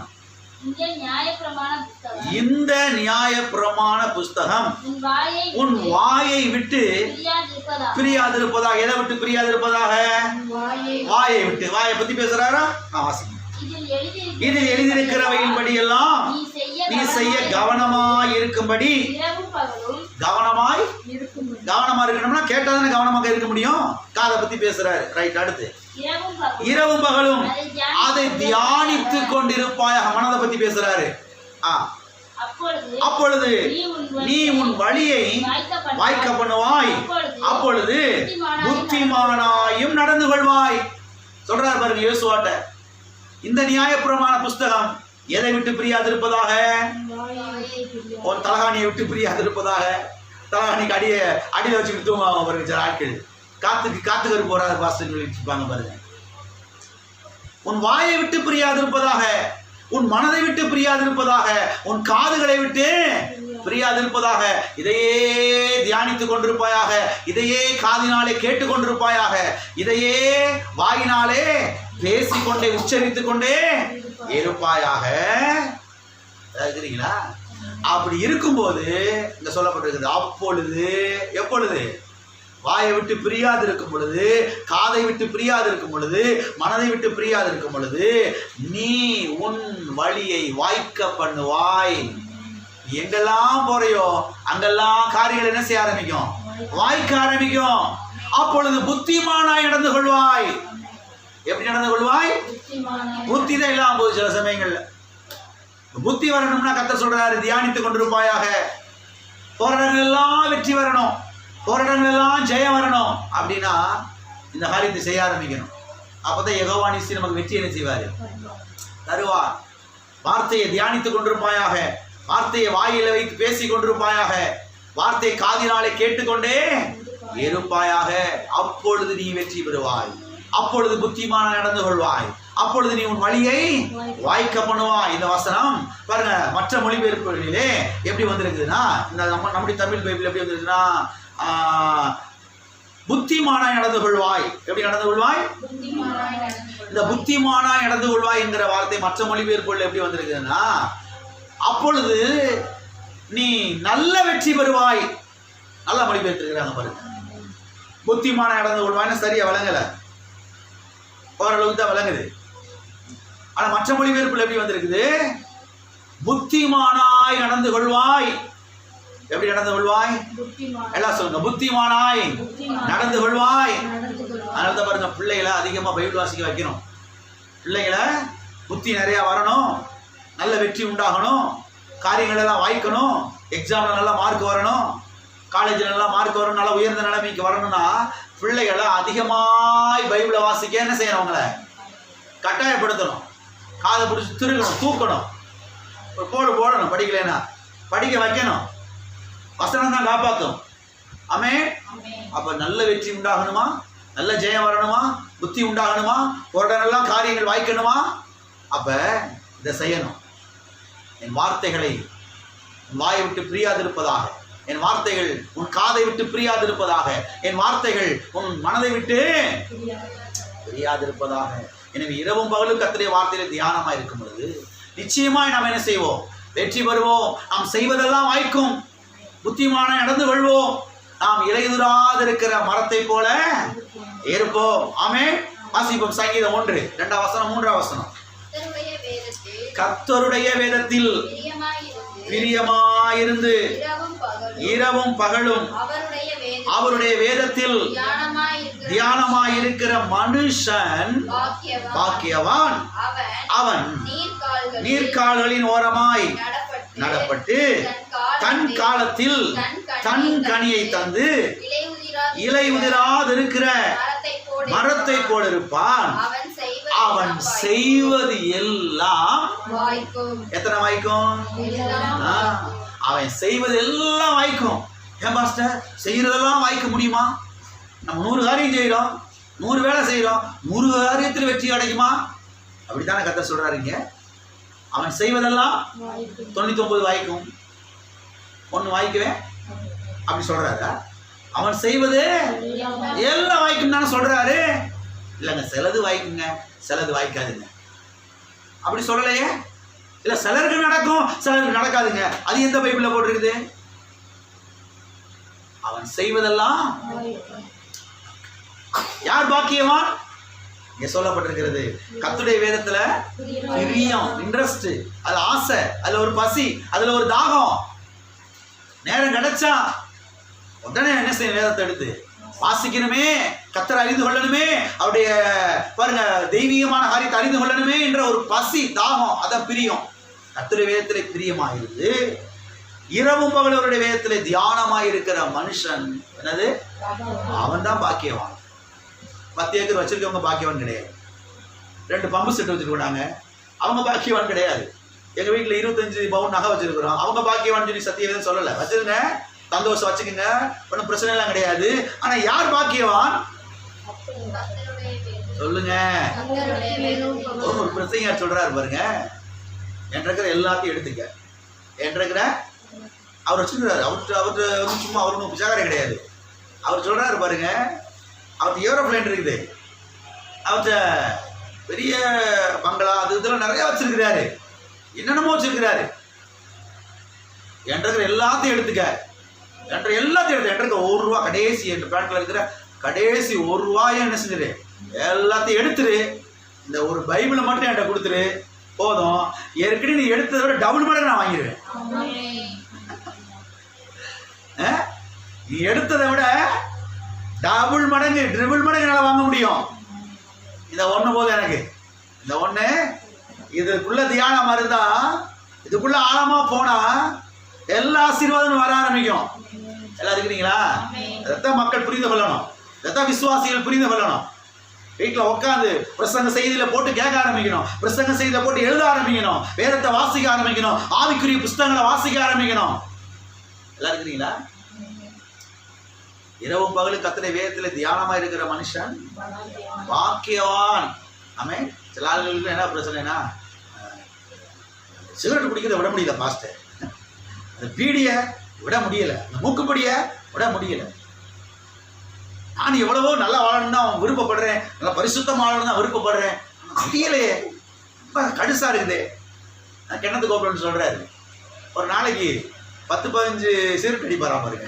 இந்த நியாயப்பிரமாண புஸ்தகம் உன் வாயை விட்டு பிரியாதிருப்பதாக. எதை விட்டு பிரியாதிருப்பதாக? வாயை விட்டு. வாயை பத்தி பேசுறாரா? வாசிக்கும். இதில் எழுதியிருக்கிறவையின்படி எல்லாம் நீ செய்ய கவனமாய் இருக்கும்படி. கவனமாய் இருக்கணும்னா கேட்டாதானே கவனமாக இருக்க முடியும். காதை பத்தி பேசுறாரு. ரைட். அடுத்து இரவும் பகலும் அதை தியானித்து கொண்டிருப்பாயாக. மனதை பத்தி பேசுறாரு. அப்பொழுது நீ உன் வழியை வாய்க்க பண்ணுவாய், அப்பொழுது புத்திமானாயும் நடந்து கொள்வாய். சொல்றாரு பாருங்க யோசுவாட்ட. இந்த நியாயப்பிரமாண புஸ்தகம் எதை விட்டு பிரியாதிருப்பதாக? ஒரு தலகாணியை விட்டு பிரியாதிருப்பதாக. தலகாணிக்கு அடியில வச்சுக்கிட்டு தூங்குவாங்க பாருங்க சில ஆட்கள். காத்துக்கரு போறாரு பாஸ்டர் வச்சுப்பாங்க பாருங்க. உன் வாயை விட்டு பிரியாதிருப்பதாக, உன் மனதை விட்டு பிரியாதிருப்பதாக, உன் காதுகளை விட்டு பிரியாதிருப்பதாக. இதையே தியானித்துக் கொண்டிருப்பாயாக, இதையே காதினாலே கேட்டுக்கொண்டிருப்பாயாக, இதையே வாயினாலே பேசிக்கொண்டே உச்சரித்துக் கொண்டே இருப்பாயாக. இருக்கிறீங்களா? அப்படி இருக்கும்போது இங்க சொல்லப்பட்டிருக்கிறது அப்பொழுது. எப்பொழுது? வாயை விட்டு பிரியாது இருக்கும் பொழுது, காதை விட்டு பிரியாது இருக்கும் பொழுது, மனதை விட்டு பிரியாது இருக்கும் பொழுது நீ உன் வழியை வாய்க்க பண்ணுவாய். எங்கெல்லாம் போறையோ அங்கெல்லாம் காரியங்கள் என்ன செய்ய ஆரம்பிக்கும்? வாய்க்க ஆரம்பிக்கும். அப்பொழுது புத்திமானாய் நடந்து கொள்வாய். எப்படி நடந்து கொள்வாய்? புத்தி தான் இல்லாம போகுது சில சமயங்கள்ல. புத்தி வரணும்னா கர்த்தர் சொல்றாரு தியானித்துக் கொண்டிருப்பாயாக. போராட்டங்கள் எல்லாம் வெற்றி வரணும், போராட்டங்கள் எல்லாம் ஜெயம் வரணும் அப்படின்னா இந்த காரியத்தை செய்ய ஆரம்பிக்கணும். அப்பதான் யெகோவா நிச்சயம் நமக்கு வெற்றி என்ன செய்வாரு? தருவார். வார்த்தையை தியானித்துக் கொண்டிருப்பாயாக, வார்த்தையை வாயில வைத்து பேசிக் கொண்டிருப்பாயாக, வார்த்தையை காதினாலே கேட்டுக்கொண்டே இருப்பாயாக. அப்பொழுது நீ வெற்றி பெறுவாய், அப்பொழுது புத்திமான நடந்து கொள்வாய், அப்பொழுது நீ உன் வழியை வாய்க்க பண்ணுவாய். இந்த வசனம் பாருங்க மற்ற மொழிபெயர்ப்புகளிலே எப்படி வந்திருக்குதுன்னா, இந்த நம்முடைய தமிழ் பைபிள் எப்படி வந்திருக்குன்னா, புத்திமானாய் நடந்து கொள்வாய். எப்படி நடந்து கொள்வாய்? இந்த புத்திமானாய் நடந்து கொள்வாய் என்கிற வார்த்தை மற்ற மொழிபெயர்ப்புகள் எப்படி வந்திருக்குதுன்னா, அப்பொழுது நீ நல்ல வெற்றி பெறுவாய். நல்லா மொழிபெயர்த்திருக்கிறாங்க பாருங்க. புத்திமானாய் நடந்து கொள்வாய்னு சரியா விளங்கல, ஓரளவுக்கு தான் விளங்குது. ஆனா மற்ற மொழிபெயர்ப்புல எப்படி வந்திருக்குது? புத்திமானாய் நடந்து கொள்வாய். எப்படி நடந்து கொள்வாய்? எல்லாம் சொல்லுங்க. புத்திமானாய் நடந்து கொள்வாய். அதனால தான் பாருங்க பிள்ளைகளை அதிகமா பைபிள் வாசிக்க வைக்கணும். பிள்ளைகளை புத்தி நிறைய வரணும், நல்ல வெற்றி உண்டாகணும், காரியங்கள் எல்லாம் வாய்க்கணும், எக்ஸாம்ல நல்லா மார்க் வரணும், காலேஜில் நல்லா மார்க் வரணும், நல்லா உயர்ந்த நிலைமைக்கு வரணும்னா பிள்ளைகளை அதிகமாய் பைபிளை வாசிக்க என்ன செய்யணும்? அவங்கள கட்டாயப்படுத்தணும், காதை பிடிச்சி திருக்கணும், தூக்கணும், போடணும். படிக்கலைன்னா படிக்க வைக்கணும். வசனம் தான் காப்பாற்றும். ஆமென். அப்ப நல்ல வெற்றி உண்டாகணுமா, நல்ல ஜெயம் வரணுமா, புத்தி உண்டாகணுமா, போராட்டமெல்லாம் காரியங்கள் வாய்க்கணுமா, அப்ப இதை செய்யணும். என் வார்த்தைகளை வாயை விட்டு பிரியாதிருப்பதாக, என் வார்த்தைகள் உன் காதை விட்டு பிரியாதிருப்பதாக, என் வார்த்தைகள் உன் மனதை விட்டு பிரியாதிருப்பதாக. எனவே இரவும் பகலும் கர்த்தருடைய வார்த்தையில தியானமா இருக்கும் பொழுது நிச்சயமாய் நாம் என்ன செய்வோம்? வெற்றி பெறுவோம். நாம் செய்வதெல்லாம் வாய்க்கும். புத்திமான நடந்து கொள்வோம். நாம் இலையுதிராதிருக்கிற மரத்தை போல இருப்போம். ஆமென். வாசிப்போம். சங்கீதம் 1:2 வசனம் 3 வசனம். கர்த்தருடைய வேதத்தில் பிரியமாயிருந்து இரவும் பகலும் அவருடைய வேதத்தில் தியானமாயிருக்கிற மனுஷன் பாக்கியவான். அவன் நீர்க்கால்களின் ஓரமாய் நடப்பட்டு தன் காலத்தில் தன் கனியை தந்து இலை உதிராதிருக்கிற மரத்தை போல இருப்பான். அவன் செய்வது எல்லாம் எத்தனை வாய்க்கும்? அவன் செய்வது எல்லாம் வாய்க்கும். ஏன் பாஸ்டர் செய்யறதெல்லாம் வாய்க்க முடியுமா? நம்ம 100 காரியம் செய்யறோம், 100 வேலை செய்யறோம், 100 காரியத்தில் வெற்றி கிடைக்குமா? அப்படித்தானே கர்த்தர் சொல்றாருங்க. அவன் செய்வதெல்லாம் 99 வாய்க்கும், 1 வாய்க்குவேன் அப்படி சொல்றாரு. அவன் செய்வது எல்லாம் வாய்க்கும் தானே சொல்றாரு. இல்லைங்க சிலது வாய்க்குங்க சிலது வாய்க்காதுங்க. அப்படி சொல்லலையே. இல்ல சிலருக்கு நடக்கும் சிலருக்கு நடக்காதுங்க. அது எந்த பைபிள்ல போட்டிருக்குது? அவன் செய்வதெல்லாம் யார் பாக்கியவான்? இங்க சொல்லப்பட்டிருக்கிறது கர்த்தருடைய வேதத்துல பிரியம், இன்ட்ரெஸ்ட், அது ஆசை, அதுல ஒரு பசி, அதுல ஒரு தாகம். நேரம் கிடைச்சா உடனே என்ன செய்ய? வேதத்தை எடுத்து வாசிக்கணுமே, கர்த்தரை அறிந்து கொள்ளணுமே, அவருடைய பாருங்க தெய்வீகமான காரியத்தை அறிந்து கொள்ளணுமே என்ற ஒரு பசி, தாகம், அதான் பிரியம். கர்த்தருடைய வேதத்திலே பிரியமாயிருந்து இரவும் பகல் அவருடைய வேதத்திலே தியானமாயிருக்கிற மனுஷன் என்னது? அவன் தான் பாக்கியவான். 10 ஏக்கர் வச்சிருக்கவங்க பாக்கியவான் கிடையாது. 2 பம்பு செட் வச்சிருக்காங்க, அவங்க பாக்கியவான் கிடையாது. எங்க வீட்டுல 25 பவுன் நகை வச்சிருக்கிறோம், அவங்க பாக்கியவான் சொல்லி சத்தியம் சொல்லல. வச்சிருங்க, சந்தோஷம் வச்சுக்கோங்க, ஒன்றும் பிரச்சனை எல்லாம் கிடையாது. ஆனா யார் பாக்கியவான் சொல்லுங்க? ஒரு பிரச்சனை சொல்றாரு பாருங்க, என்கிற எல்லாத்தையும் எடுத்துக்க, என்கிற அவர் வச்சுக்கிறாரு. அவர்கிட்ட வந்து சும்மா அவருக்கு பிசாகாரம் கிடையாது. அவர் சொல்றாரு பாருங்க, அவர்கிட்ட ஏரோப்ளைன் இருக்குது, அவர்கிட்ட பெரிய பங்களா, அது இதெல்லாம் நிறைய வச்சிருக்கிறாரு, என்னென்னமோ வச்சிருக்கிறாரு. என்கிற எல்லாத்தையும் எடுத்துக்க, என்ற எல்லாத்தையும் எடுத்து, என்ற 1 ரூபா கடைசி என் பேங்க்ல இருக்கிற கடைசி 1 ரூபாயும் என்ன செஞ்சிரு? எல்லாத்தையும் எடுத்துரு, இந்த ஒரு பைபிளை மட்டும் என்கிட்ட கொடுத்துரு, போதும். ஏற்கனவே நீ எடுத்ததை விட டபுள் மடங்கு நான் வாங்கிடுவேன். நீ எடுத்ததை விட டபுள் மடங்கு, ட்ரிபிள் மடங்கு என்னால் வாங்க முடியும். இதை ஒன்று போதும் எனக்கு. இந்த ஒன்று இதுக்குள்ள தியானம் இருந்தா, இதுக்குள்ள ஆழமா போனா எல்லா ஆசீர்வாதமும் வர ஆரம்பிக்கும். எல்லாம் இருக்கிறீங்களா? இதைத்தான் மக்கள் புரிந்து கொள்ளணும், இதைத்தான் விசுவாசிகள் புரிந்து கொள்ளணும். வீட்டில் உட்காந்து பிரசங்க செய்தியில போட்டு கேட்க ஆரம்பிக்கணும், பிரசங்க செய்தியில போட்டு எழுத ஆரம்பிக்கணும், வேதத்தை வாசிக்க ஆரம்பிக்கணும், ஆவிக்குரிய புஸ்தகங்களை வாசிக்க ஆரம்பிக்கணும். எல்லாம் இருக்கிறீங்களா? இரவும் பகலும் கர்த்தருடைய வேதத்தில் தியானமா இருக்கிற மனுஷன் பாக்கியவான். ஆமென். சில ஆளுகளுக்கு என்ன பிரச்சனைனா, சிகரெட் குடிக்கிறத விட முடியல பாஸ்டர், அந்த பீடியை விட முடியல, அந்த மூக்குப்படியை விட முடியல. நான் எவ்வளவோ நல்லா வாழணும்னு தான் விருப்பப்படுறேன், நல்லா பரிசுத்தமாக வாழணும் தான் விருப்பப்படுறேன், முடியலையே, ரொம்ப கடுசா இருக்குது. நான் கிணத்து கோபுரம்னு சொல்றாரு, ஒரு நாளைக்கு 10-15 சிகரெட் அடிப்பாரா பாருங்க.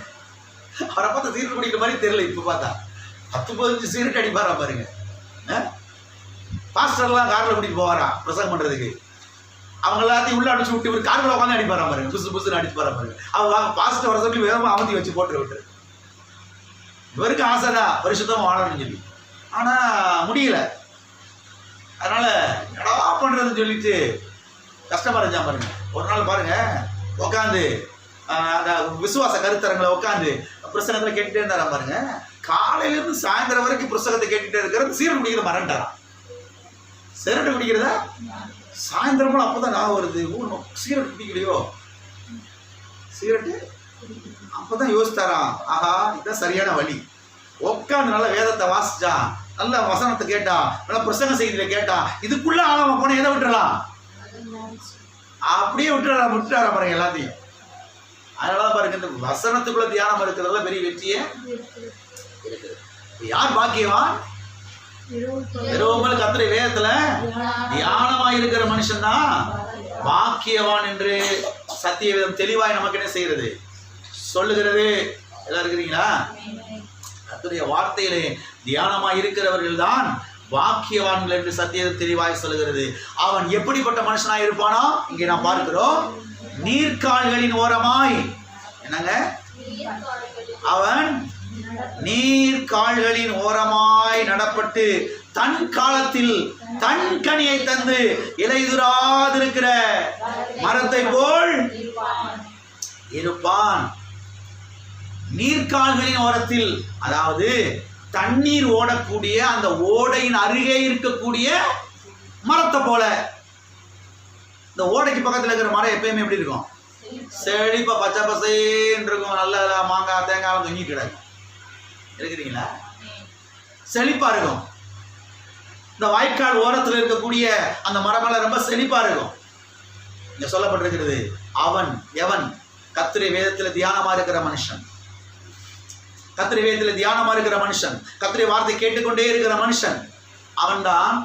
அவரை பார்த்தா சிகரெட் குடிக்கிற மாதிரி தெரியல, இப்போ பார்த்தா 10-15 சிகரெட் அடிப்பாரா பாருங்க. பாஸ்டர்லாம் காரில் கூட்டிட்டு போவாரா பிரசங்கம் பண்றதுக்கு, அவங்க எல்லாத்தையும் உள்ள அடிச்சு விட்டு ஒரு காரில் உட்காந்து அடிப்பாரா பாருங்க, புதுசு புதுசுன்னு அடிச்சு பாரா பாருங்க. அவங்க பாஸ்டர் வர சொல்லி வேகமாக அமர்த்தி வச்சு போட்டு விட்டுரு. இவருக்கு ஆசைதான் பரிசுத்தமாக வாழணும்னு சொல்லி, ஆனா முடியல. அதனால என்னடா பண்றதுன்னு சொல்லிட்டு கஷ்டமா இருந்தா பாருங்க. ஒரு நாள் பாருங்க உட்காந்து அந்த விசுவாச கருத்தரங்களை உட்காந்து புஸ்தகத்துல கேட்டுட்டே இருந்தாரா பாருங்க. காலையில இருந்து சாயந்தரம் வரைக்கும் புஸ்தகத்தை கேட்டுட்டே இருக்கிறது, சீரட் குடிக்கிற மறந்துட்டாராம். சிகரெட் குடிக்கிறதா சாயந்தரமும் அப்பதான் நான் வருது, சீரட் குடிக்கலையோ, சிகரெட்டு அப்பதான் யோசித்தாராம், ஆஹா இதுதான் சரியான வழி. உட்காந்து நல்லா வேதத்தை வாசிச்சா, நல்ல வசனத்தை கேட்டா, நல்லா பிரசங்க செய்தியில கேட்டா, இதுக்குள்ள ஆழமா போன எதை விட்டுறலாம், அப்படியே விட்டுறாரா பாருங்க எல்லாத்தையும். அதனாலதான் பாருங்க இந்த வசனத்துக்குள்ள தியானம் இருக்கிறதுல பெரிய வெற்றியே இருக்குது. யார் பாக்கியவான்? கர்த்தருடைய வேதத்துல தியானமா இருக்கிற மனுஷன் தான் பாக்கியவான் என்று சத்திய வேதம் தெளிவாய் நமக்கு என்ன செய்யறது சொல்லுகிறது. எல்லாம் இருக்கிறீங்களா? கர்த்தருடைய வார்த்தையிலே தியானமா இருக்கிறவர்கள் தான் பாக்கியவான்கள் என்று சத்தியம் தெளிவாய் சொல்லுகிறது. அவன் எப்படிப்பட்ட மனுஷனாய் இருப்பானா? இங்கே நாம் பார்க்கிறோம், நீர்க்கால்களின் ஓரமாய், என்னங்க, அவன் நீர்க்கால்களின் ஓரமாய் நடப்பட்டு தன் காலத்தில் தன் கனியை தந்து இலையுதிராதிருக்கிற மரத்தை போல் இருப்பான். நீர்க்கால்களின் ஓரத்தில், அதாவது தண்ணீர் ஓடக்கூடிய அந்த ஓடையின் அருகே இருக்கக்கூடிய மரத்தை போல. இந்த ஓடைக்கு பக்கத்தில் இருக்கிற மரம் எப்பயுமே எப்படி இருக்கும்? செழிப்பா பச்சை பசைன்னு இருக்கும், நல்ல மாங்காய் தேங்காய் தொங்கிட்டு கிடக்கும். இருக்கிறீங்களா? செழிப்பா இருக்கும். இந்த வாய்க்கால் ஓரத்தில் இருக்கக்கூடிய அந்த மரமெல்லாம் ரொம்ப செழிப்பா இருக்கும். இங்க சொல்லப்பட்டிருக்கிறது, அவன் எவன்? கர்த்தருடைய வேதத்தில் தியானமா இருக்கிற மனுஷன், கர்த்தருடைய வேதத்தில் தியானமா இருக்கிற மனுஷன், கர்த்தருடைய வார்த்தை கேட்டுக்கொண்டே இருக்கிற மனுஷன், அவன்தான்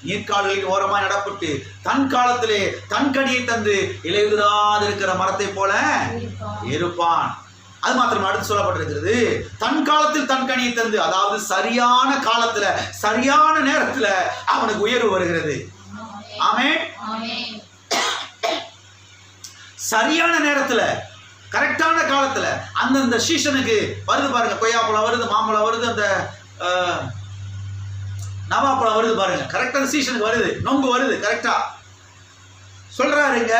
நீர்க்கால்களின் ஓரமாய் நடப்பட்டு தன் காலத்திலே தன் கனியை தந்து இலையுதிராது இருக்கிற மரத்தை போல இருப்பான். அது மாத்திரம் அடுத்து சொல்லப்பட்டிருக்கிறது, தன் காலத்தில் தன் கனியை தந்து, அதாவது சரியான காலத்துல சரியான நேரத்துல அவனுக்கு உயர்வு வருகிறது. ஆமென். சரியான நேரத்துல கரெக்டான காலத்துல அந்தந்த சீசனுக்கு வருது பாருங்க. கொய்யாப்பழம் வருது, மாம்பழம் வருது, அந்த நவாப்பழம் வருது பாருங்க, கரெக்டான சீசனுக்கு வருது, நொங்கு வருது, கரெக்டா சொல்றாருங்க.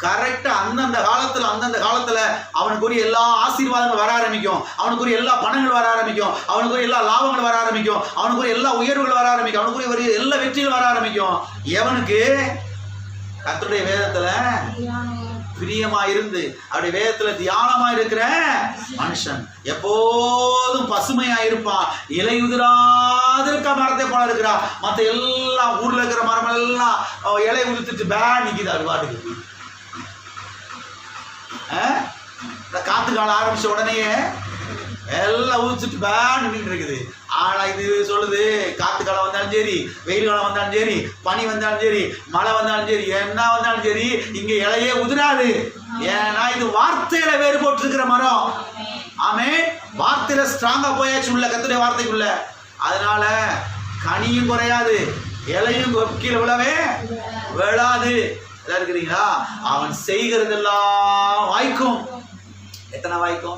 கரெக்டா அந்தந்த காலத்துல அவனுக்குரிய எல்லா ஆசீர்வாதங்கள் வர ஆரம்பிக்கும், அவனுக்குரிய எல்லா பணங்கள் வர ஆரம்பிக்கும், அவனுக்குரிய எல்லா லாபங்கள் வர ஆரம்பிக்கும், அவனுக்குரிய எல்லா உயர்வுகள் வர ஆரம்பிக்கும், அவனுக்குரிய எல்லா வெற்றிகள் வர ஆரம்பிக்கும். எவனுக்கு கர்த்தருடைய வேதத்துல பிரியமா இருந்து அவருடைய வேதத்துல தியானமா இருக்கிற மனுஷன் எப்போதும் பசுமையா இருப்பான். இலையுதிராது இருக்க மரத்தை போல இருக்கிறா. மற்ற எல்லாம் ஊர்ல இருக்கிற மரம் எல்லாம் இலை உதிர்த்துட்டு நிக்குது, அது பாட்டுக்கு. காத்து காலம் ஆரம்பிச்ச உடனேயே எல்லாம் ஊதிச்சுட்டு நின்றுட்டு இருக்குது. ஆனா இது சொல்லுது, காத்து காலம் வந்தாலும் சரி, வெயில் காலம் வந்தாலும் சரி, பனி வந்தாலும் சரி, மழை வந்தாலும் சரி, என்ன வந்தாலும் சரி, இங்க இலையே உதிராது. ஏன்னா இது வார்த்தையில வேறு போட்டு இருக்கிற மரம். ஆமே, வார்த்தையில ஸ்ட்ராங்கா போயாச்சு உள்ள கர்த்தருடைய வார்த்தைக்குள்ள. அதனால கனியும் குறையாது, இலையும் கீழே விழவே விழாது. எல்லாம் இருக்கிறீங்களா? அவன் செய்கிறதெல்லாம் வாய்க்கும். எத்தனை வாய்க்கும்?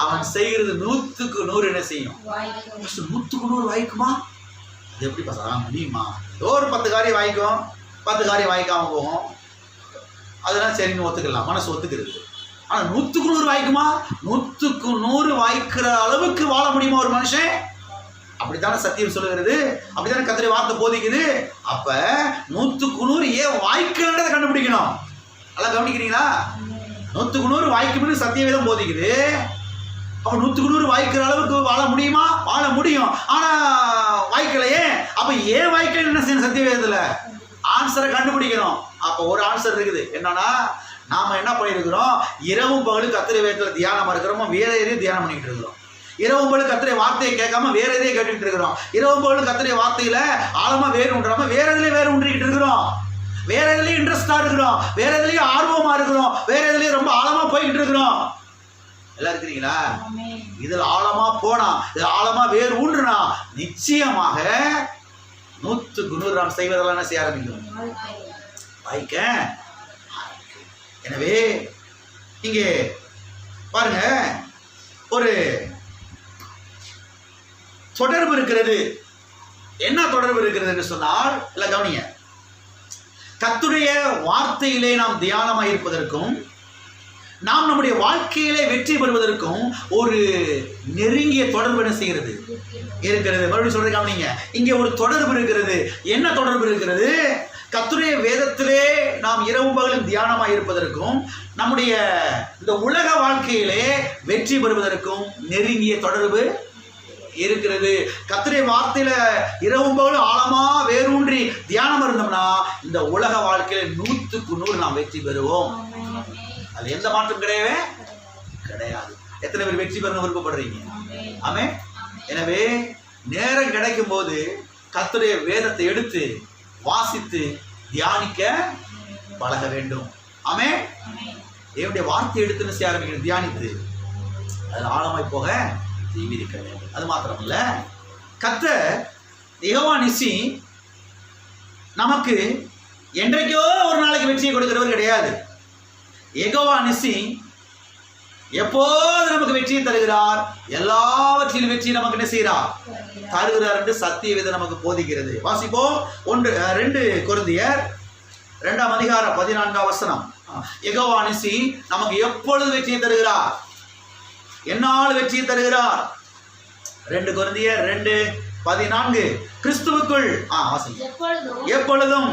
அவன் செய்கிறது 100க்கு 100 என்ன செய்யும்? 100க்கு 100 வாய்க்குமா? அது எப்படி முடியுமா? ஒரு 10 காரியம் வாய்க்கும், 10 காரியம் வாய்க்காம போகும். அதெல்லாம் சரின்னு ஒத்துக்கலாம், மனசு ஒத்துக்கிறது. ஆனா 100க்கு 100 வாய்க்குமா? 100க்கு 100 வாய்க்கிற அளவுக்கு வாழ முடியுமா ஒரு மனுஷன்? அப்படித்தானே சத்தியம் சொல்லுகிறது, அப்படித்தானே கர்த்தருடைய வார்த்தை போதிக்குது. அப்ப 100க்கு 100 ஏன் வாய்க்கிறத கண்டுபிடிக்கணும். நல்லா கவனிக்கிறீங்களா? 100க்கு 100 வாய்க்கும்னு சத்தியவேதம் போதிக்குது. அப்ப 100க்கு 100 வாய்க்கிற அளவுக்கு வாழ முடியுமா? வாழ முடியும். ஆனா வாய்க்கலையே. அப்ப ஏன் வாய்க்கல என்ன செய்யணும்? சத்தியவேதத்துல ஆன்சரை கண்டுபிடிக்கணும். அப்ப ஒரு ஆன்சர் இருக்குது. என்னன்னா, நாம என்ன பண்ணிருக்கிறோம்? இரவும் பகலும் கர்த்தருடைய வேதத்துல தியானமா இருக்கிறோமோ, வேற எதையும் தியானம் பண்ணிட்டு இருக்கிறோம். இரவும் பகலும் கர்த்தருடைய வார்த்தையை கேட்காம வேற எதையும் கேட்டுட்டு இருக்கிறோம். இரவும் பகலும் கர்த்தருடைய வார்த்தையில ஆழமா வேறு உண்டாம வேற எதுலயும் வேறு உண்டிக்கிட்டு இருக்கிறோம். வேற எதுலயும் இன்ட்ரெஸ்டா இருக்கிறோம், வேற எதுலயும் ஆர்வமா இருக்கிறோம், வேற எதுலயும் ரொம்ப ஆழமா போய்கிட்டு இருக்கிறோம். எல்லாம் இருக்கிறீங்களா? இதுல ஆழமா போனா, இதுல ஆழமா வேறு ஊன்றுனா நிச்சயமாக 100க்கு 100 நாம் செய்வதெல்லாம் என்ன செய்ய ஆரம்பிக்கும்? வாய்க்க. எனவே இங்கே பாருங்க, ஒரு தொடர்பு இருக்கிறது. என்ன தொடர்பு இருக்கிறது என்று சொன்னால், இல்ல கவனிங்க, கர்த்தருடைய வார்த்தையிலே நாம் தியானமாக இருப்பதற்கும் நாம் நம்முடைய வாழ்க்கையிலே வெற்றி பெறுவதற்கும் ஒரு நெருங்கிய தொடர்பு என்ன செய்கிறது? இருக்கிறது. மறுபடியும் சொல்றேன், கவனிங்க, இங்கே ஒரு தொடர்பு இருக்கிறது. என்ன தொடர்பு இருக்கிறது? கர்த்தருடைய வேதத்திலே நாம் இரவு பகலும் தியானமாக இருப்பதற்கும் நம்முடைய இந்த உலக வாழ்க்கையிலே வெற்றி பெறுவதற்கும் நெருங்கிய தொடர்பு இருக்கிறது. கர்த்தருடைய வார்த்தையில இரவும் பகலும் ஆழமா வேரூன்றி தியானம் இருந்தோம்னா இந்த உலக வாழ்க்கையில 100க்கு 100 நாம் வெற்றி பெறுவோம். அது எந்த மாற்றம் கிடையவே கிடையாது. எத்தனை பேர் வெற்றி பெற விருப்பப்படுறீங்க? ஆமே. எனவே நேரம் கிடைக்கும் போது கர்த்தருடைய வேதத்தை எடுத்து வாசித்து தியானிக்க பழக வேண்டும். ஆமே. தேவனுடைய வார்த்தை எடுத்துன்னு செய்ய ஆரம்பிக்கணும். தியானித்து அதில் ஆழமாய் போக தீவிரிக்க வேண்டும். அது மாத்திரம் இல்ல, கர்த்தர் யெகோவா நிசி நமக்கு என்றைக்கோ ஒரு நாளைக்கு வெற்றியை கொடுக்கிறவர் கிடையாது. யெகோவா நிசி எப்போது நமக்கு வெற்றியை தருகிறார், எல்லாவற்றிலும் வெற்றி நமக்கு என்ன செய்கிறார்? தருகிறார் என்று சத்தியவேதம் நமக்கு போதிக்கிறது. வாசிப்போம். 2 கொரிந்தியர் 2ஆம் அதிகாரம் 14ஆம் வசனம். யெகோவா நிசி நமக்கு எப்பொழுது வெற்றியை தருகிறார்? என்னால் வெற்றியை தருகிறார். 2 கொரிந்தியர் 2:14. கிறிஸ்துவுக்குள் எப்பொழுதும்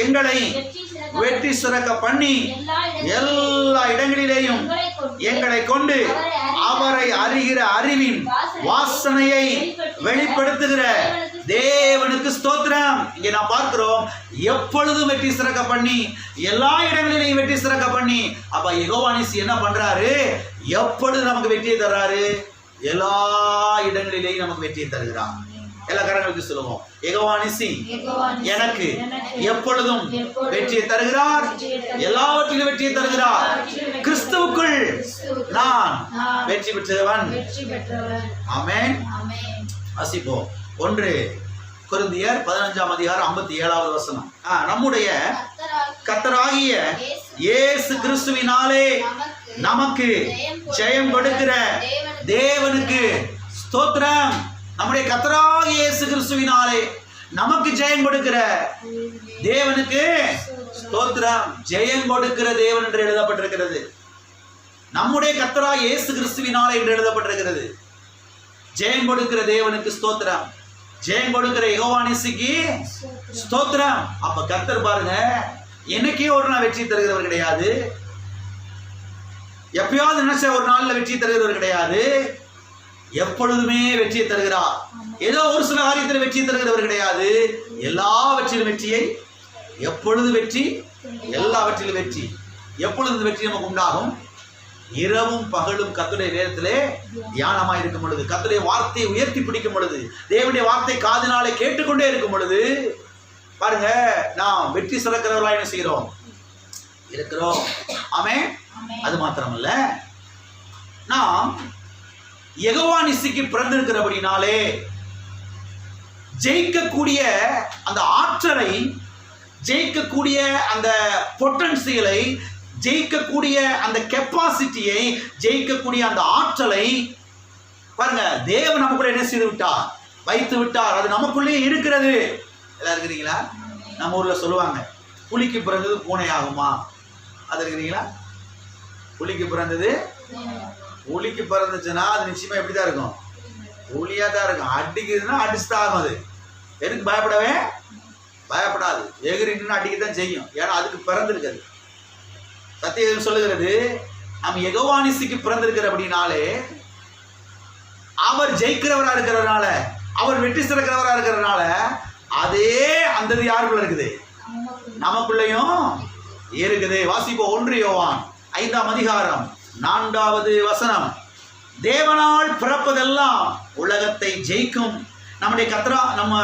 எங்களை வெற்றி சிறக்க பண்ணி எல்லா இடங்களிலேயும் எங்களை கொண்டு அவரை அறிகிற அறிவின் வாசனையை வெளிப்படுத்துகிற தேவனுக்கு ஸ்தோத்திரம். இங்கே நான் பார்க்கிறோம், எப்பொழுதும் வெற்றி சிறக்க பண்ணி, எல்லா இடங்களிலேயும் வெற்றி சிறக்க பண்ணி. அப்ப யெகோவா நிசி என்ன பண்றாரு? எப்பொழுது நமக்கு வெற்றியை தர்றாரு? எல்லா இடங்களிலேயும் நமக்கு வெற்றியை தருகிறார். எல்லா கரங்களுக்கு சொல்லுவோம். யெகோவா நிசி எனக்கு எப்பொழுதும் வெற்றியை தருகிறார், எல்லாவற்றிலும் வெற்றியை தருகிறார். கிறிஸ்துவுக்குள் நான் வெற்றி பெற்றவன். ஆமென். வாசிப்போம். 1 கொரிந்தியர் 15ஆம் அதிகாரம் 57வது வசனம். நம்முடைய கர்த்தராகிய இயேசு கிறிஸ்துவினாலே நமக்கு ஜெயம் கொடுக்கிற தேவனுக்கு ஸ்தோத்திரம். நம்முடைய கர்த்தராகிய இயேசு கிறிஸ்துவினாலே நமக்கு ஜெயம் கொடுக்கிற தேவனுக்கு ஸ்தோத்திரம். ஜெயம் கொடுக்கிற தேவன் என்று எழுதப்பட்டிருக்கிறது. நம்முடைய கர்த்தராகிய இயேசு கிறிஸ்துவினாலே என்று எழுதப்பட்டிருக்கிறது. ஜெயம் கொடுக்கிற தேவனுக்கு ஸ்தோத்திரம். ஜெயம் கொடுக்கிற யெகோவா நிசிக்கு ஸ்தோத்திரம். அப்ப கர்த்தர் பாருங்க, என்னைக்கே ஒரு நாள் வெற்றி தருகிறவர் கிடையாது. எப்பயாவது நினைச்ச ஒரு நாள்ல வெற்றி தருகிறவர் கிடையாது. எப்பொழுதுமே வெற்றியை தருகிறார். ஏதோ ஒரு சில காரியத்தில் வெற்றி தருகிறவர் கிடையாது. எல்லாவற்றிலும் வெற்றியை, எப்பொழுது வெற்றி, எல்லாவற்றிலும் வெற்றி. எப்பொழுது வெற்றி நமக்கு உண்டாகும்? இரவும் பகலும் கர்த்தருடைய வேதத்திலே தியானமாய் இருக்கும் பொழுது, கர்த்தருடைய வார்த்தையை உயர்த்தி பிடிக்கும் பொழுது, தேவனுடைய வார்த்தை காதினாலே கேட்டுக்கொண்டே இருக்கும் பொழுது பாருங்க, நாம் வெற்றி சிறக்கிறவர்களா என்ன செய்கிறோம்? இருக்கிறோம். ஆமென். அது மாத்திரமல்ல, நாம் யெகோவா நிசிக்கு பிறந்திருக்கிறபடினாலே ஜெயிக்கக்கூடிய அந்த ஆற்றலை, ஜெயிக்கக்கூடிய அந்த பொட்டன்சியலை, ஜெயிக்கக்கூடிய அந்த கெப்பாசிட்டியை, ஜெயிக்கக்கூடிய அந்த ஆற்றலை பாருங்க தேவன் நமக்குள்ள என்ன செய்து விட்டார்? வைத்து விட்டார். அது நமக்குள்ளேயே இருக்கிறது. எல்லாம் இருக்கிறீங்களா? நம்ம ஊர்ல சொல்லுவாங்க, புலிக்கு பிறந்தது பூனை ஆகுமா? அது இருக்கிறீங்களா? புலிக்கு பிறந்தது, புலிக்கு பிறந்துச்சுன்னா அது நிச்சயமா எப்படிதான் இருக்கும்? புலியா தான் இருக்கும். அடிக்குதுன்னா அடிச்சுதான் ஆகும். அது எதுக்கு பயப்படவே பயப்படாது. எகிரின்னு அடிக்கத்தான் செய்யும். ஏன்னா அதுக்கு பிறந்திருக்காது. சத்தியம் சொல்லுகிறது, நம்ம யெகோவா நிசிக்கு பிறந்திருக்கிற அப்படின்னாலே, அவர் ஜெயிக்கிறவரா இருக்கிறதுனால, அவர் வெற்றி சிறக்கிறவரா இருக்கிறதுனால, அதே அந்த யாருக்குள்ள இருக்குது? நமக்குள்ளேயும் இருக்குது. வாசிப்போம். 1 யோவான் 5ஆம் அதிகாரம் 4வது வசனம். தேவனால் பிறப்பதெல்லாம் உலகத்தை ஜெயிக்கும். நம்முடைய நம்ம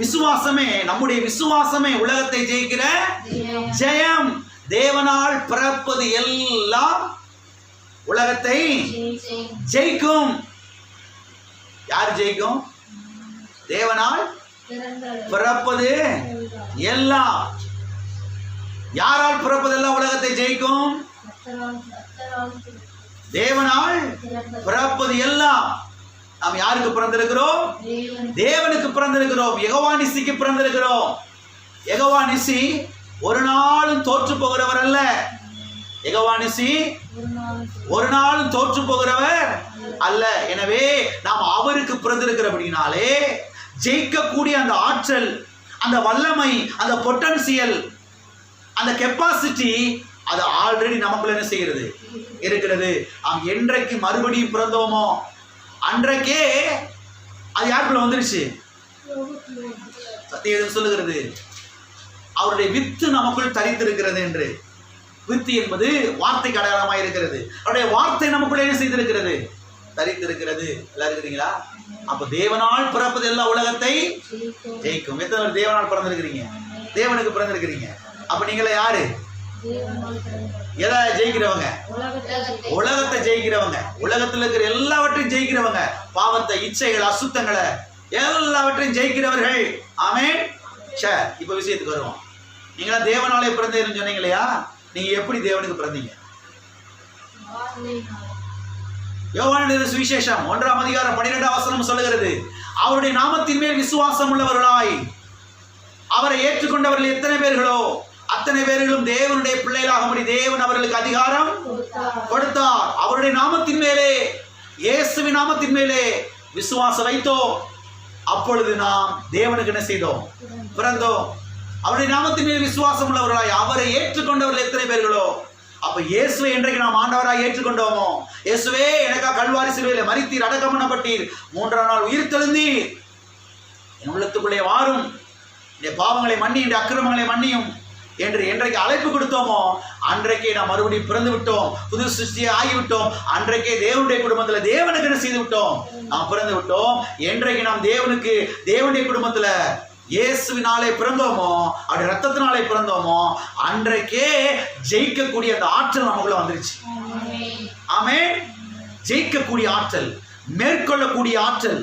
விசுவாசமே, நம்முடைய விசுவாசமே உலகத்தை ஜெயிக்கிற ஜெயம். தேவனால் பிறப்பது எல்லாம் உலகத்தை ஜெயிக்கும். யார் ஜெயிக்கும்? தேவனால் பிறப்பது எல்லாம். யாரால் பிறப்பதெல்லாம் உலகத்தை ஜெயிக்கும்? தேவனால் பிறப்பது எல்லாம். நாம் யாருக்கு பிறந்திருக்கிறோம்? தேவனுக்கு பிறந்திருக்கிறோம். யெகோவா நிசிக்கு பிறந்திருக்கிறோம். யெகோவா நிசி ஒரு நாளும் தோற்று போகிறவர் அல்ல. யெகோவா நிசி ஒரு நாளும் தோற்று போகிறவர் அல்ல. எனவே நாம் அவருக்கு பிறந்திருக்கிறபடினாலே ஜெயிக்கக்கூடிய அந்த ஆற்றல், அந்த வல்லமை, அந்த பொட்டன்சியல், அந்த கெப்பாசிட்டி, அது ஆல்ரெடி நமக்குள்ள என்ன செய்கிறது? இருக்கிறது. நாம் என்றைக்கு மறுபடியும் பிறந்தோமோ அன்றைக்கே அது யாருக்குள்ள வந்துருச்சு? சத்தியம் சொல்லுகிறது, அவருடைய வித்து நமக்குள் தரித்திருக்கிறது என்று. வித்து என்பது வார்த்தைக்கு அடையாளமாக இருக்கிறது. அவருடைய வார்த்தை நமக்குள்ள என்ன செய்திருக்கிறது? தரித்திருக்கிறது. எல்லாம் இருக்கிறீங்களா? அப்ப தேவனால் பிறப்பது எல்லா உலகத்தை ஜெயிக்கும். எத்தனை பேர் தேவனால் பிறந்திருக்கிறீங்க? தேவனுக்கு பிறந்திருக்கிறீங்க. அப்ப நீங்களே யாரு? எதை ஜெயிக்கிறவங்க? உலகத்தை ஜெயிக்கிறவங்க. உலகத்தில் இருக்கிற எல்லாவற்றையும் ஜெயிக்கிறவங்க. பாவத்தை, இச்சைகள், அசுத்தங்களை எல்லாவற்றையும் ஜெயிக்கிறவர்கள். ஆமென். சரி, இப்ப விஷயத்துக்கு வருவோம். நீங்களா தேவனாலே பிறந்தேன்னு சொன்னீங்க இல்லையா? நீங்க எப்படி தேவனுக்கு பிறந்தீங்க? யோவான் சுவிசேஷம் 1ஆம் அதிகாரம் 12ஆம் வசனம் சொல்லுகிறது, அவருடைய நாமத்தின் மேல் விசுவாசம் உள்ளவர்களாய் அவரை ஏற்றுக்கொண்டவர்கள் எத்தனை பேர்களோ அத்தனை பேர்களும் தேவனுடைய பிள்ளைகளாகும்படி தேவன் அவர்களுக்கு அதிகாரம் கொடுத்தார். அவருடைய நாமத்தின் மேலே, இயேசுவின் நாமத்தின் மேலே விசுவாசம் வைத்தோம். அப்பொழுது நாம் தேவனுக்கு என்ன செய்தோம்? பிறந்தோம். அவருடைய நாமத்தின் மேல் விசுவாசம் உள்ளவர்களாய் அவரை ஏற்றுக்கொண்டவர்கள் எத்தனை பேர்களோ. அப்ப இயேசுவை என்றைக்கு நாம் ஆண்டவராய் ஏற்றுக்கொண்டோமோ, இயேசுவே எனக்காக கல்வாரி சிலுவையிலே மரித்தீர், அடக்கம் பண்ணப்பட்டீர், 3ஆம் நாள் உயிர் தெழுந்தீர், என் உள்ளத்துக்குள்ளே வாரும், என் பாவங்களை மன்னி, என் அக்கிரமங்களை மன்னியும், என்று என்றைக்கு அழைப்பு கொடுத்தோமோ அன்றைக்கே நாம் மறுபடியும் பிறந்து விட்டோம், புது சிருஷ்டியை ஆகிவிட்டோம். அன்றைக்கே தேவனுடைய குடும்பத்தில் தேவனுக்கு என்ன செய்து விட்டோம், நாம் பிறந்து விட்டோம். என்றைக்கு நாம் தேவனுடைய குடும்பத்தில் இயேசுவினாலே பிறந்தோமோ, அப்படி ரத்தத்தினாலே பிறந்தோமோ, அன்றைக்கே ஜெயிக்கக்கூடிய அந்த ஆற்றல் நமக்குள்ள வந்துருச்சு. ஆமென். ஜெயிக்கக்கூடிய ஆற்றல், மேற்கொள்ளக்கூடிய ஆற்றல்,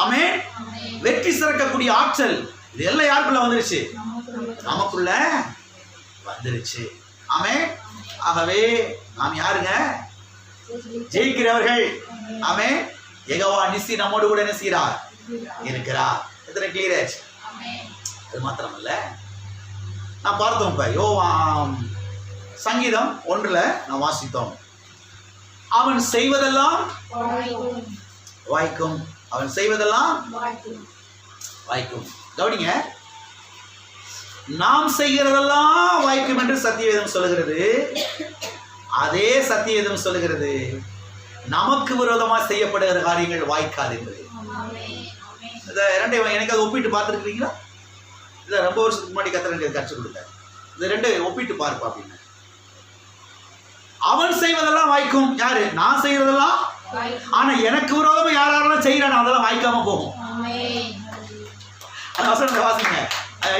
ஆமென், வெற்றி சிறக்கக்கூடிய ஆற்றல், இது எல்லாம் யாருக்குள்ள வந்துருச்சு, நமக்குள்ள வந்துருச்சு. ஆமென். ஆகவே நாம் யாருங்க, ஜெயிக்கிறவர்கள். ஆமென். யெகோவா நிசி நம்மோடு கூட என்ன செய்கிறார், இருக்கிறார். எத்தனை கிளியர்? அது மாத்திரமல்ல, நான் பார்த்தோம் இப்ப சங்கீதம் 1 நான் வாசித்தோம். அவன் செய்வதெல்லாம் வாய்க்கும், அவன் செய்வதெல்லாம் வாய்க்கும். கவனிங்க, நாம் செய்கிறதெல்லாம் வாய்க்கும் என்று சத்தியவேதம் சொல்லுகிறது. அதே சத்தியவேதம் சொல்லுகிறது நமக்கு விரோதமாக செய்யப்படுகிற காரியங்கள் வாய்க்காது என்பது. இந்த ரெண்டையும் எனக்கு அதை ஒப்பிட்டு பார்த்துருக்கீங்களா? இதை ரொம்ப வருஷத்துக்கு முன்னாடி கற்றுக் கொடுத்தார். இந்த ரெண்டு ஒப்பிட்டு பார்ப்பா அப்படின்னு. அவன் செய்வதெல்லாம் வாய்க்கும், யாரு, நான் செய்யறதெல்லாம். ஆனா எனக்கு விரோதமா யாரெல்லாம் செய்யறானோ அதெல்லாம் வாய்க்காம போகும். அந்த வசனத்தை வாசிங்க.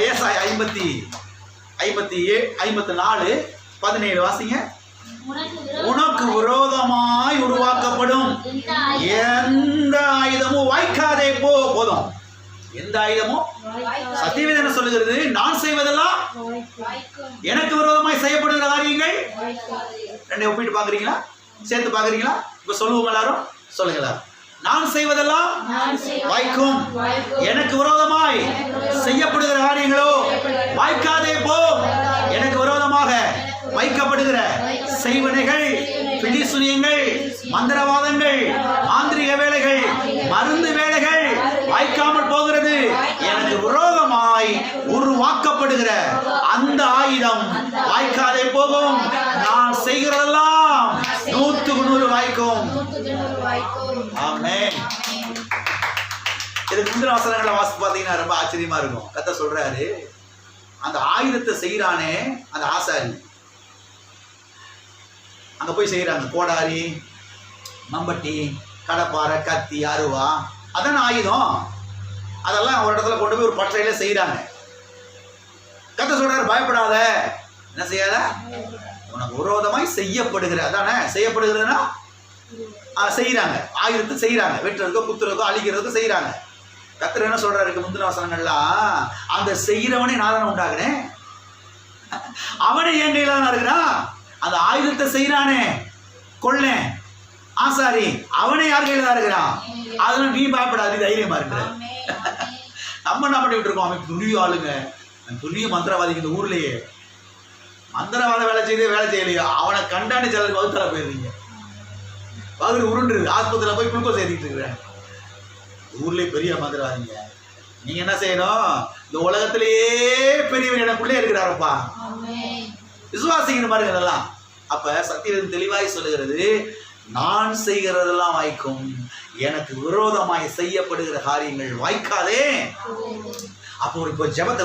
ஏசாயா 54:17 வாசிங்க. உனக்கு விரோதமாய் உருவாக்கப்படும் எந்த ஆயுதமும் வாய்க்காதே போதும். எந்த ஆயுதமும், சத்தியவேதம் என்ன சொல்லுகிறது, நான் செய்வதெல்லாம் எனக்கு விரோதமாய் செய்யப்படுகிற காரியங்கள். ரெண்டை ஒப்பிட்டு பாக்குறீங்களா, சேர்த்து பாக்குறீங்களா? இப்ப சொல்லுவோம் எல்லாரும், சொல்லுங்களா. நான் செய்வதெல்லாம் வாய்க்கும், எனக்கு விரோதமாய் செய்யப்படுகிற காரியங்களோ வாய்க்காதே போ. எனக்கு விரோதமாக வைக்கப்படுகிற செய்வனைகள், பிடிசுனியங்கள், மந்திரவாதங்கள், மாந்திரிக வேலைகள், மருந்து வேலைகள் வாய்க்காமல் போகிறது. எனக்கு விரோதமாய் உருவாக்கப்படுகிற அந்த ஆயுதம் வாய்க்காதே போகும். நான் செய்கிறதெல்லாம் 100% வாய்க்கும். ஆமென். இதுக்கு முந்தின வசனங்களை வாசித்து பார்த்தீங்கன்னா ரொம்ப ஆச்சரியமா இருக்கும். கர்த்தர் சொல்றாரு, அந்த ஆயுதத்தை செய்யறானே அந்த ஆசாரி, அங்க போய் செய்யறாங்க. கோடாரி, மம்பட்டி, கடப்பாறை, கத்தி, அருவா, அதான ஆயுதம். அதெல்லாம் ஒரு இடத்துல கொண்டு போய் ஒரு பட்டறையில செய்யறாங்க. கர்த்தர் சொல்றாரு, பயப்படாத, என்ன செய்யாத, உனக்கு விரோதமாய் செய்யப்படுகிற, அதானே செய்யப்படுகிறதுனா செய்யறாங்க, ஆயுதத்தை செய்யறாங்க, வெட்டுறதுக்கோ குத்துறதுக்கோ அழிக்கிறதுக்கோ செய்யறாங்க. கர்த்தர் என்ன சொல்றாரு முந்தின வசனங்கள்லாம், அந்த செய்யறவனே நான் தானே உண்டாக்குறேன், அவனே என் கையில தானே இருக்கிறான். அந்த ஆயுதத்தை செய்யறானே கொள்ள ஆசாரி, அவனே யார் கையில தான் இருக்கிறான். அதெல்லாம் நீ பயப்படாது, தைரியமா இருக்கிற. நம்ம என்ன பண்ணிட்டு இருக்கோம், அவன் துணிய ஆளுங்க, துணிய மந்திரவாதிங்க. இந்த ஊர்லயே மந்திரவாத வேலை செய்யலையோ அவனை கண்டாண்டு சிலருக்கு வகுத்தல போயிருந்தீங்க, வகுறு உருண்டுருது, ஆஸ்பத்திரியில் போய் குளுக்கோஸ் ஏற்றிட்டு இருக்கிறேன். ஊர்லயே பெரிய மந்திரவாதிங்க. நீங்க என்ன செய்யணும், இந்த உலகத்திலேயே பெரியவர் எனக்குள்ளே இருக்கிறாரப்பா, விசுவாசிக்கிற மாதிரி இதெல்லாம். அப்ப சத்தியம் தெளிவாய் சொல்லுகிறது, நான் செய்கிறதெல்லாம் வாய்க்கும், எனக்கு விரோதமாய் செய்யப்படுகிற காரியங்கள் வாய்க்காதே. அப்போ ஒரு ஜபத்தை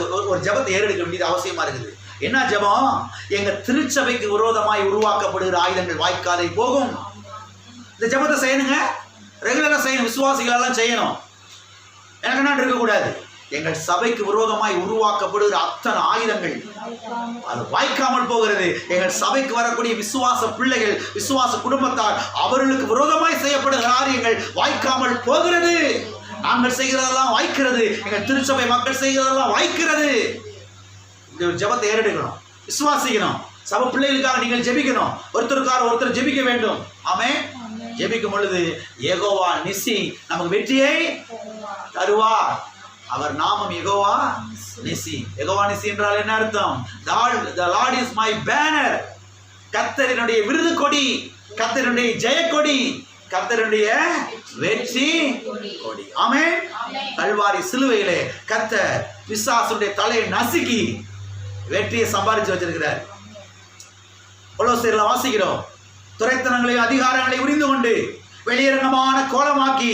ஏறெடுக்க வேண்டியது அவசியமா இருக்குது. என்ன ஜபம்? எங்க திருச்சபைக்கு விரோதமாய் உருவாக்கப்படுகிற ஆயுதங்கள் வாய்க்காதே போகும். இந்த ஜபத்தை செய்யணுங்க, ரெகுலரா செய்யணும், விசுவாசிகளெல்லாம் செய்யணும். எனக்கு என்ன இருக்கக்கூடாது, எங்கள் சபைக்கு விரோதமாய் உருவாக்கப்படுகிற அத்தனை ஆயுதங்கள் அது வாய்க்காமல் போகிறது. எங்கள் சபைக்கு வரக்கூடிய விசுவாச பிள்ளைகள், விசுவாச குடும்பத்தார், அவர்களுக்கு விரோதமாய் செய்யப்படுகிற காரியங்கள் வாய்க்காமல் போகிறது. நாங்கள் செய்கிறதெல்லாம் வாய்க்கிறது, எங்கள் திருச்சபை மக்கள் செய்கிறதெல்லாம் வாய்க்கிறது. இந்த ஜெபத்தை ஏறெடுக்கணும், விசுவாசிக்கணும். சபை பிள்ளைகளுக்காக நீங்கள் ஜெபிக்கணும், ஒருத்தர் ஜெபிக்க வேண்டும். ஆமென். ஜெபிக்கும் பொழுது யெகோவா நிசி நமக்கு வெற்றியை தருவார். அவர் நாமம் யெகோவா நிசி. யெகோவா நிசி என்றால் என்ன அர்த்தம்? The Lord is my banner. கர்த்தரினுடைய விருது கொடி, கர்த்தரினுடைய ஜெய கொடி, கர்த்தருடைய வெற்றி கொடி. ஆமென். கல்வாரி சிலுவையிலே கர்த்தர் பிசாசுடைய தலையை நசுக்கி வெற்றியை சம்பாதிச்சு வச்சிருக்கிறார். கொலோசியர்ல வாசிக்கிறோம், துரைத்தனங்களையும் அதிகாரங்களை உரிந்து கொண்டு வெளியரங்கமான கோலமாக்கி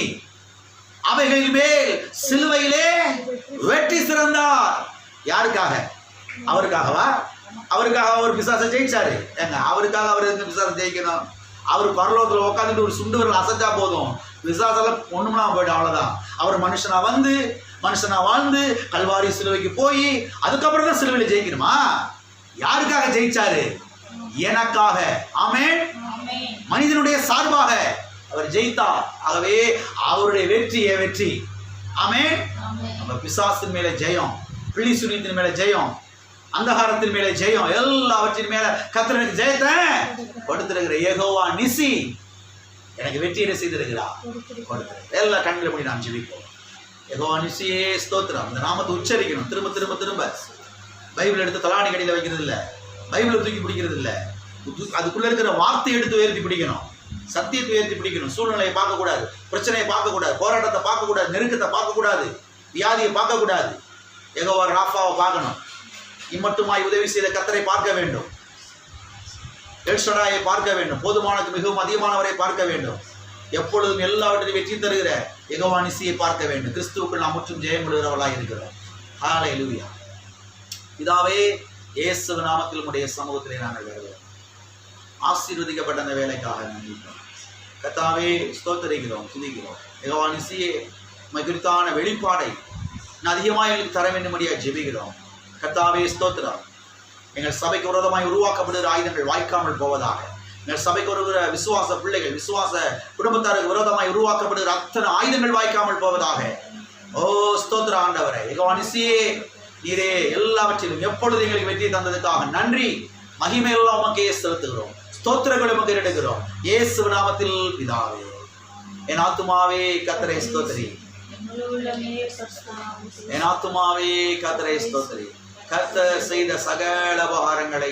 அவைகளின் மேல் சிலுவையிலே வெற்றி சிறந்தார். யாருக்காக? அவருக்காகவா? அவருக்காக அவர் பிசாசை ஜெயிச்சாரு. ஏங்க அவருக்காக அவர் எந்த பிசாசை ஜெயிக்கணும்? அவர் பரலோகத்தில் உட்காந்துட்டு ஒரு சுண்டுவரில் அசைச்சா போதும், பிசாசெல்லாம் ஒண்ணுமலாம் போயிட்டு அவ்வளவுதான். அவர் மனுஷனா வந்து மனுஷனா வாழ்ந்து கல்வாரி சிலுவைக்கு போய் அதுக்கப்புறம் தான் சிலுவையில் ஜெயிக்கணுமா? யாருக்காக ஜெயிச்சாரு? எனக்காக. ஆமென். மனிதனுடைய சார்பாக அவர் ஜெயித்தார். ஆகவே அவருடைய வெற்றியே வெற்றி. ஆமென். நம்ம பிசாசின் மேல ஜெயம், பிள்ளி சுனியத்தின் மேல ஜெயம், அந்தகாரத்தின் மேல ஜெயம், எல்லாவற்றின் மேல கர்த்தருக்கு ஜெயத்தை கொடுத்திருக்கிற யெகோவா நிசி எனக்கு வெற்றியை செய்திருக்கிறார். கொடுத்திருக்கிறார். எல்லா கண்களை மூடி நாம் ஜெபிப்போம். யெகோவா நிசியே ஸ்தோத்திரம். அந்த நாமத்தை உச்சரிக்கணும் திரும்ப திரும்ப திரும்ப. பைபிள் எடுத்து தலாணி கடியில் வைக்கிறது இல்லை, பைபிளை தூக்கி பிடிக்கிறது இல்லை, அதுக்குள்ள இருக்கிற வார்த்தையை எடுத்து உயர்த்தி பிடிக்கணும், சத்தியத்தை உயர்த்தி பிடிக்கணும். சூழ்நிலையை பார்க்கக்கூடாது, பிரச்சனையை பார்க்கக்கூடாது, போராட்டத்தை பார்க்கக்கூடாது, நெருக்கத்தை பார்க்கக்கூடாது, வியாதியை பார்க்கக்கூடாது. யெகோவா ராஃபாவை பார்க்கணும். இம்மட்டுமாய் உதவி செய்த கர்த்தரை பார்க்க வேண்டும், எல்ஷடாயை பார்க்க வேண்டும், போதுமானது மிகவும் அதிகமானவரை பார்க்க வேண்டும், எப்பொழுதும் எல்லாவற்றையும் வெற்றி தருகிற யெகோவா நிசியை பார்க்க வேண்டும். கிறிஸ்துவுக்குள் நாம் முற்றும் ஜெயம் விடுகிறவர்களாக இருக்கிறோம். ஹல்லேலூயா. பிதாவே, இயேசு நாமத்தில் உம்முடைய சமூகத்திலே நாங்கள் வருகிறோம். ஆசீர்வதிக்கப்பட்ட அந்த வேலைக்காக நன்றி கர்த்தாவே. ஸ்தோத்திரிக்கிறோம், துதிக்கிறோம். யெகோவா நிசியே உம்மை குறித்தான வெளிப்பாடை அதிகமாக எங்களுக்கு தர வேண்டும்படியாக ஜெபிக்கிறோம். கர்த்தாவே ஸ்தோத்திரம். எங்கள் சபைக்கு விரோதமாய் உருவாக்கப்படுகிற ஆயுதங்கள் வாய்க்காமல் போவதாக. எங்கள் சபைக்கு வருகிற விசுவாச பிள்ளைகள், விசுவாச குடும்பத்தாருக்கு விரோதமாய் உருவாக்கப்படுகிற அத்தனை ஆயுதங்கள் வாய்க்காமல் போவதாக. ஓ ஸ்தோத்திர ஆண்டவரே. யெகோவா நிசியே நீரே எல்லாவற்றிலும் எப்பொழுது எங்களுக்கு வெற்றி தந்ததுக்காக நன்றி. மகிமையெல்லாம் உமக்கே செலுத்துகிறோம். ஸ்தோத்திரங்களை உமக்கு எடுக்கிறோம். இயேசு நாமத்தில் பிதாவே. என் ஆத்துமாவே கர்த்தரை ஸ்தோத்திரி, என் ஆத்துமாவே கர்த்தரை ஸ்தோத்திரி. கர்த்தர் செய்த சகல உபகாரங்களை